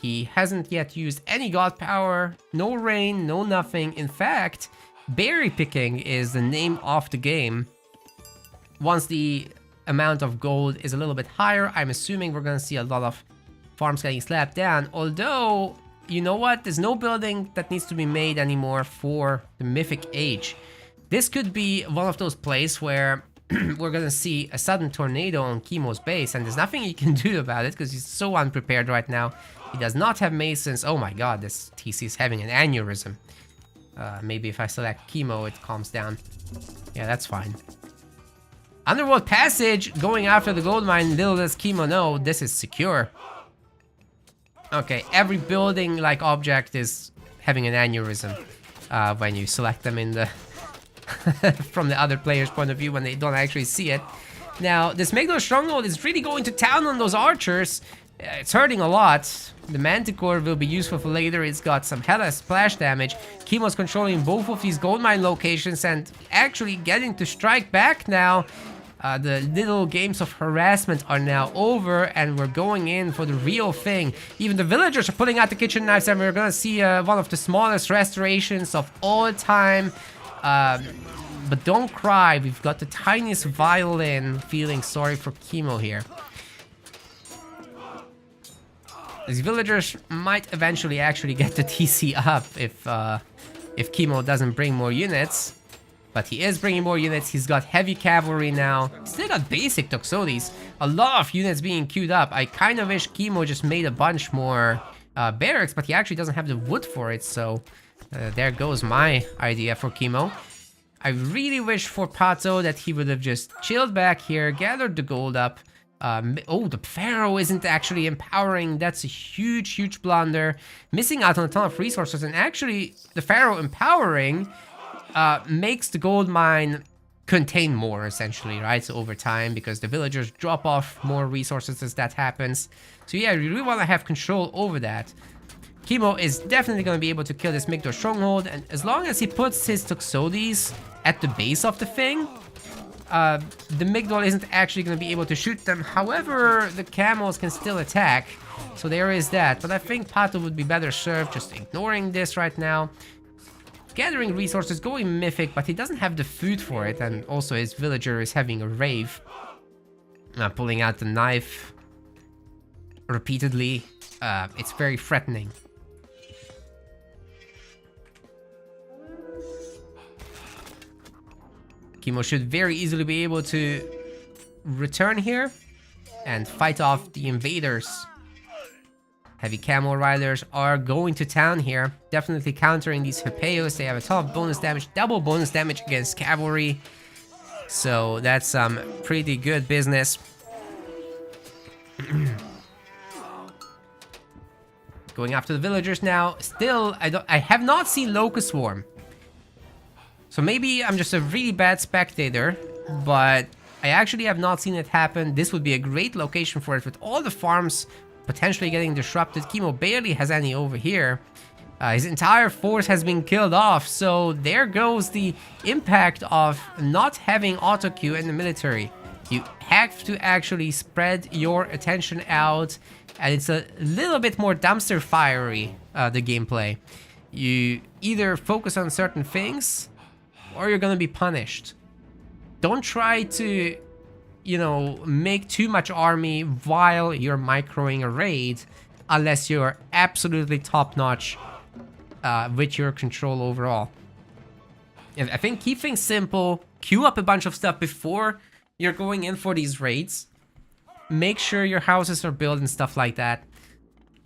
He hasn't yet used any god power. No rain, no nothing. In fact, berry picking is the name of the game. Once the amount of gold is a little bit higher, I'm assuming we're gonna see a lot of farms getting slapped down. Although, you know what? There's no building that needs to be made anymore for the Mythic Age. This could be one of those places where we're gonna see a sudden tornado on Chemo's base, and there's nothing he can do about it because he's so unprepared right now. He does not have masons. Oh my god, this TC is having an aneurysm. Maybe if I select Chemo, it calms down. Yeah, that's fine. Underworld Passage, going after the gold mine. Little does Chemo know, this is secure. Okay, every building-like object is having an aneurysm when you select them in the from the other player's point of view when they don't actually see it. Now, this Migdal Stronghold is really going to town on those archers. It's hurting a lot. The Manticore will be useful for later. It's got some hella splash damage. Chemo's controlling both of these gold mine locations and actually getting to strike back now. The little games of harassment are now over and we're going in for the real thing. Even the villagers are pulling out the kitchen knives and we're gonna see one of the smallest restorations of all time. But don't cry, we've got the tiniest violin. Feeling sorry for Chemo here. These villagers might eventually actually get the TC up if Chemo doesn't bring more units. But he is bringing more units. He's got heavy cavalry now. Still got basic Toxotes. A lot of units being queued up. I kind of wish Chemo just made a bunch more barracks, but he actually doesn't have the wood for it. So there goes my idea for Chemo. I really wish for Pato that he would have just chilled back here, gathered the gold up. Oh, the Pharaoh isn't actually empowering. That's a huge, huge blunder. Missing out on a ton of resources. And actually, the Pharaoh empowering makes the gold mine contain more, essentially, right? So over time, because the villagers drop off more resources as that happens. So yeah, you really want to have control over that. Chemo is definitely going to be able to kill this Migdal Stronghold, and as long as he puts his Toxotes at the base of the thing, the Migdal isn't actually going to be able to shoot them. However, the camels can still attack, so there is that. But I think Pato would be better served just ignoring this right now. Gathering resources, going mythic, but he doesn't have the food for it, and also his villager is having a rave. Pulling out the knife repeatedly. It's very threatening. Chemo should very easily be able to return here and fight off the invaders. Heavy camel riders are going to town here, definitely countering these Hippeos. They have a ton of bonus damage, double bonus damage against cavalry. So that's some pretty good business. Going after the villagers now. Still, I have not seen Locust Swarm. So maybe I'm just a really bad spectator, but I actually have not seen it happen. This would be a great location for it with all the farms potentially getting disrupted. Chemo barely has any over here. His entire force has been killed off, so there goes the impact of not having auto queue in the military. You have to actually spread your attention out, and it's a little bit more dumpster fiery, the gameplay. You either focus on certain things, or you're gonna be punished. Don't try to, you know, make too much army while you're microing a raid, unless you're absolutely top-notch with your control overall. And I think keep things simple, queue up a bunch of stuff before you're going in for these raids. Make sure your houses are built and stuff like that.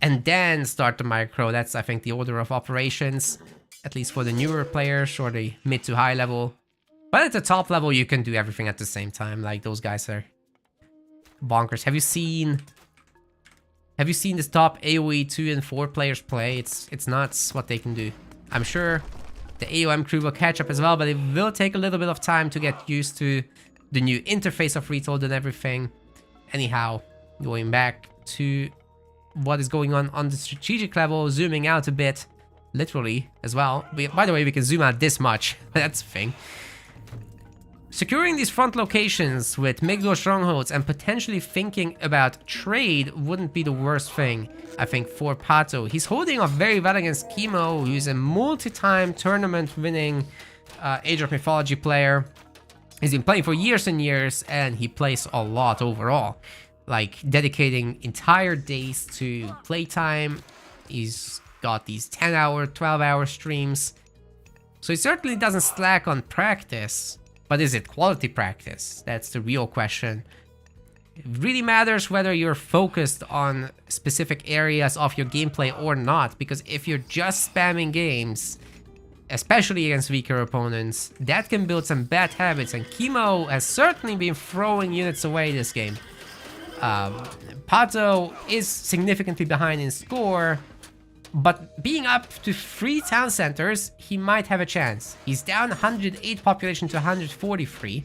And then start the micro. That's, I think, the order of operations. at least for the newer players or the mid to high level. But at the top level, you can do everything at the same time. Like, those guys are bonkers. Have you seen this top AoE 2 and 4 players play? It's nuts what they can do. I'm sure the AOM crew will catch up as well, but it will take a little bit of time to get used to the new interface of Retold and everything. Anyhow, going back to what is going on the strategic level, zooming out a bit, literally as well. By the way, we can zoom out this much. That's the thing. Securing these front locations with Migdor strongholds and potentially thinking about trade wouldn't be the worst thing, I think, for Pato. He's holding off very well against Chemo, who's a multi-time tournament-winning Age of Mythology player. He's been playing for years and years, and he plays a lot overall. Like, dedicating entire days to playtime. He's got these 10-hour, 12-hour streams. So he certainly doesn't slack on practice. But is it quality practice? That's the real question. It really matters whether you're focused on specific areas of your gameplay or not, because if you're just spamming games, especially against weaker opponents, that can build some bad habits, and Chemo has certainly been throwing units away this game. Pato is significantly behind in score, but being up to 3 town centers, he might have a chance. He's down 108 population to 143,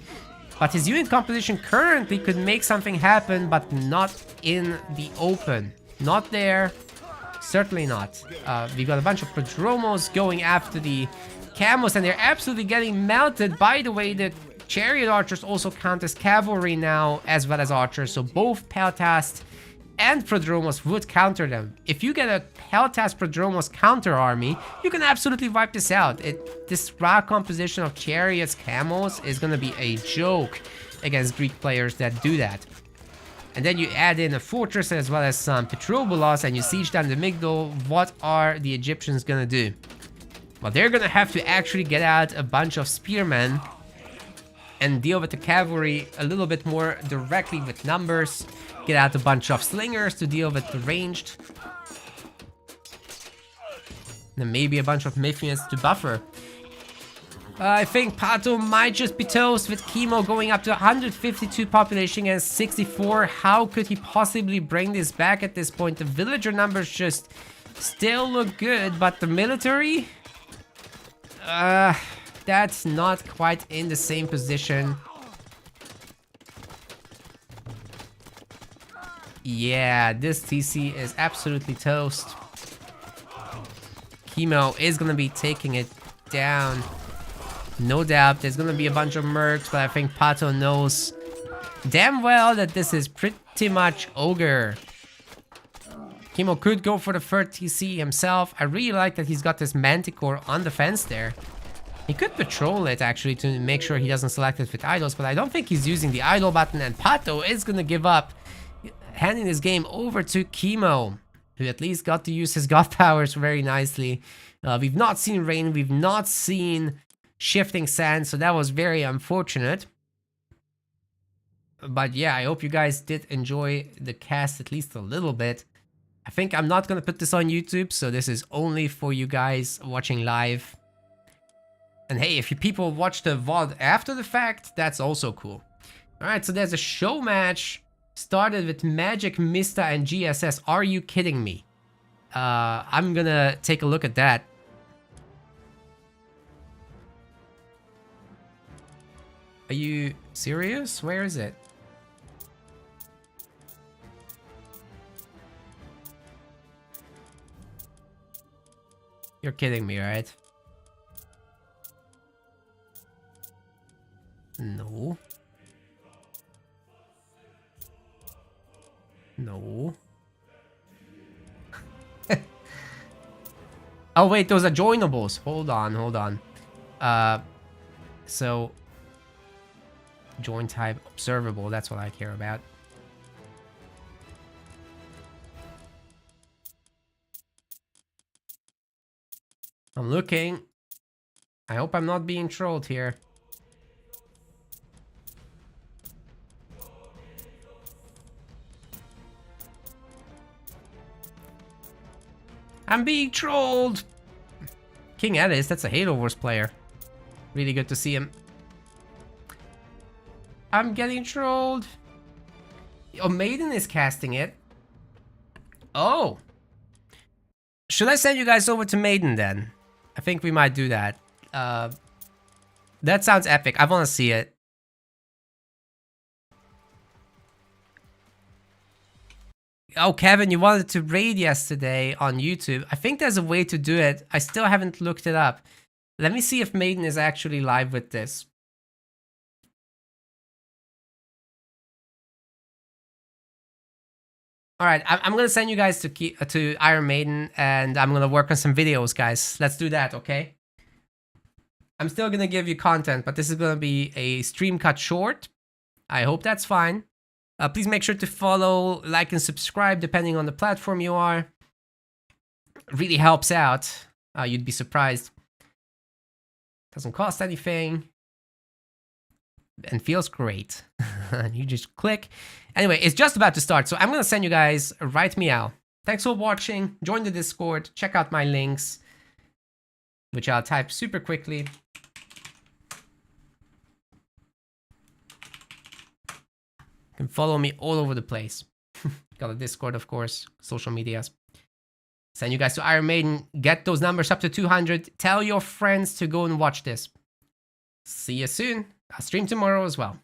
but his unit composition currently could make something happen, but not in the open. Not there, certainly not. We've got a bunch of Prodromos going after the camos, and they're absolutely getting melted. By the way, the chariot archers also count as cavalry now, as well as archers, so both Peltast and Prodromos would counter them. If you get a Peltast Prodromos counter army, you can absolutely wipe this out. This raw composition of chariots, camos is gonna be a joke against Greek players that do that. And then you add in a fortress as well as some Petrobulos and you siege down the Migdol. What are the Egyptians gonna do? Well, they're gonna have to actually get out a bunch of spearmen and deal with the cavalry a little bit more directly with numbers. Get out a bunch of slingers to deal with the ranged. And maybe a bunch of Mithrians to buffer. I think Pato might just be toast with Chemo going up to 152 population and 64. How could he possibly bring this back at this point? The villager numbers just still look good, but the military? That's not quite in the same position. Yeah, this TC is absolutely toast. Chemo is gonna be taking it down. No doubt, there's gonna be a bunch of mercs, but I think Pato knows damn well that this is pretty much Ogre. Chemo could go for the third TC himself. I really like that he's got this Manticore on the fence there. He could patrol it actually to make sure he doesn't select it with idols, but I don't think he's using the idol button, and Pato is gonna give up, handing this game over to Chemo, who at least got to use his god powers very nicely. We've not seen rain, we've not seen shifting sand, so that was very unfortunate. But yeah, I hope you guys did enjoy the cast at least a little bit. I think I'm not gonna put this on YouTube, so this is only for you guys watching live. And hey, if you people watch the VOD after the fact, that's also cool. Alright, so there's a show match. Started with Magic, Mista, and GSS. Are you kidding me? I'm gonna take a look at that. Are you serious? Where is it? You're kidding me, right? No. No. Oh wait, those are joinables. Hold on, hold on. So join type observable, that's what I care about. I'm looking. I hope I'm not being trolled here. I'm being trolled. King Ellis, that's a Halo Wars player. Really good to see him. I'm getting trolled. Oh, Maiden is casting it. Oh. Should I send you guys over to Maiden then? I think we might do that. That sounds epic. I want to see it. Oh, Kevin, you wanted to raid yesterday on YouTube. I think there's a way to do it. I still haven't looked it up. Let me see if Maiden is actually live with this. All right, I'm gonna send you guys to Iron Maiden, and I'm gonna work on some videos, guys. Let's do that, okay? I'm still gonna give you content, but this is gonna be a stream cut short. I hope that's fine. Please make sure to follow, like, and subscribe depending on the platform you are. It really helps out. You'd be surprised. Doesn't cost anything. And feels great. You just click. Anyway, it's just about to start, so I'm gonna send you guys right meow. Thanks for watching. Join the Discord. Check out my links, which I'll type super quickly. You can follow me all over the place. Got a Discord, of course, social medias. Send you guys to Iron Maiden. Get those numbers up to 200. Tell your friends to go and watch this. See you soon. I'll stream tomorrow as well.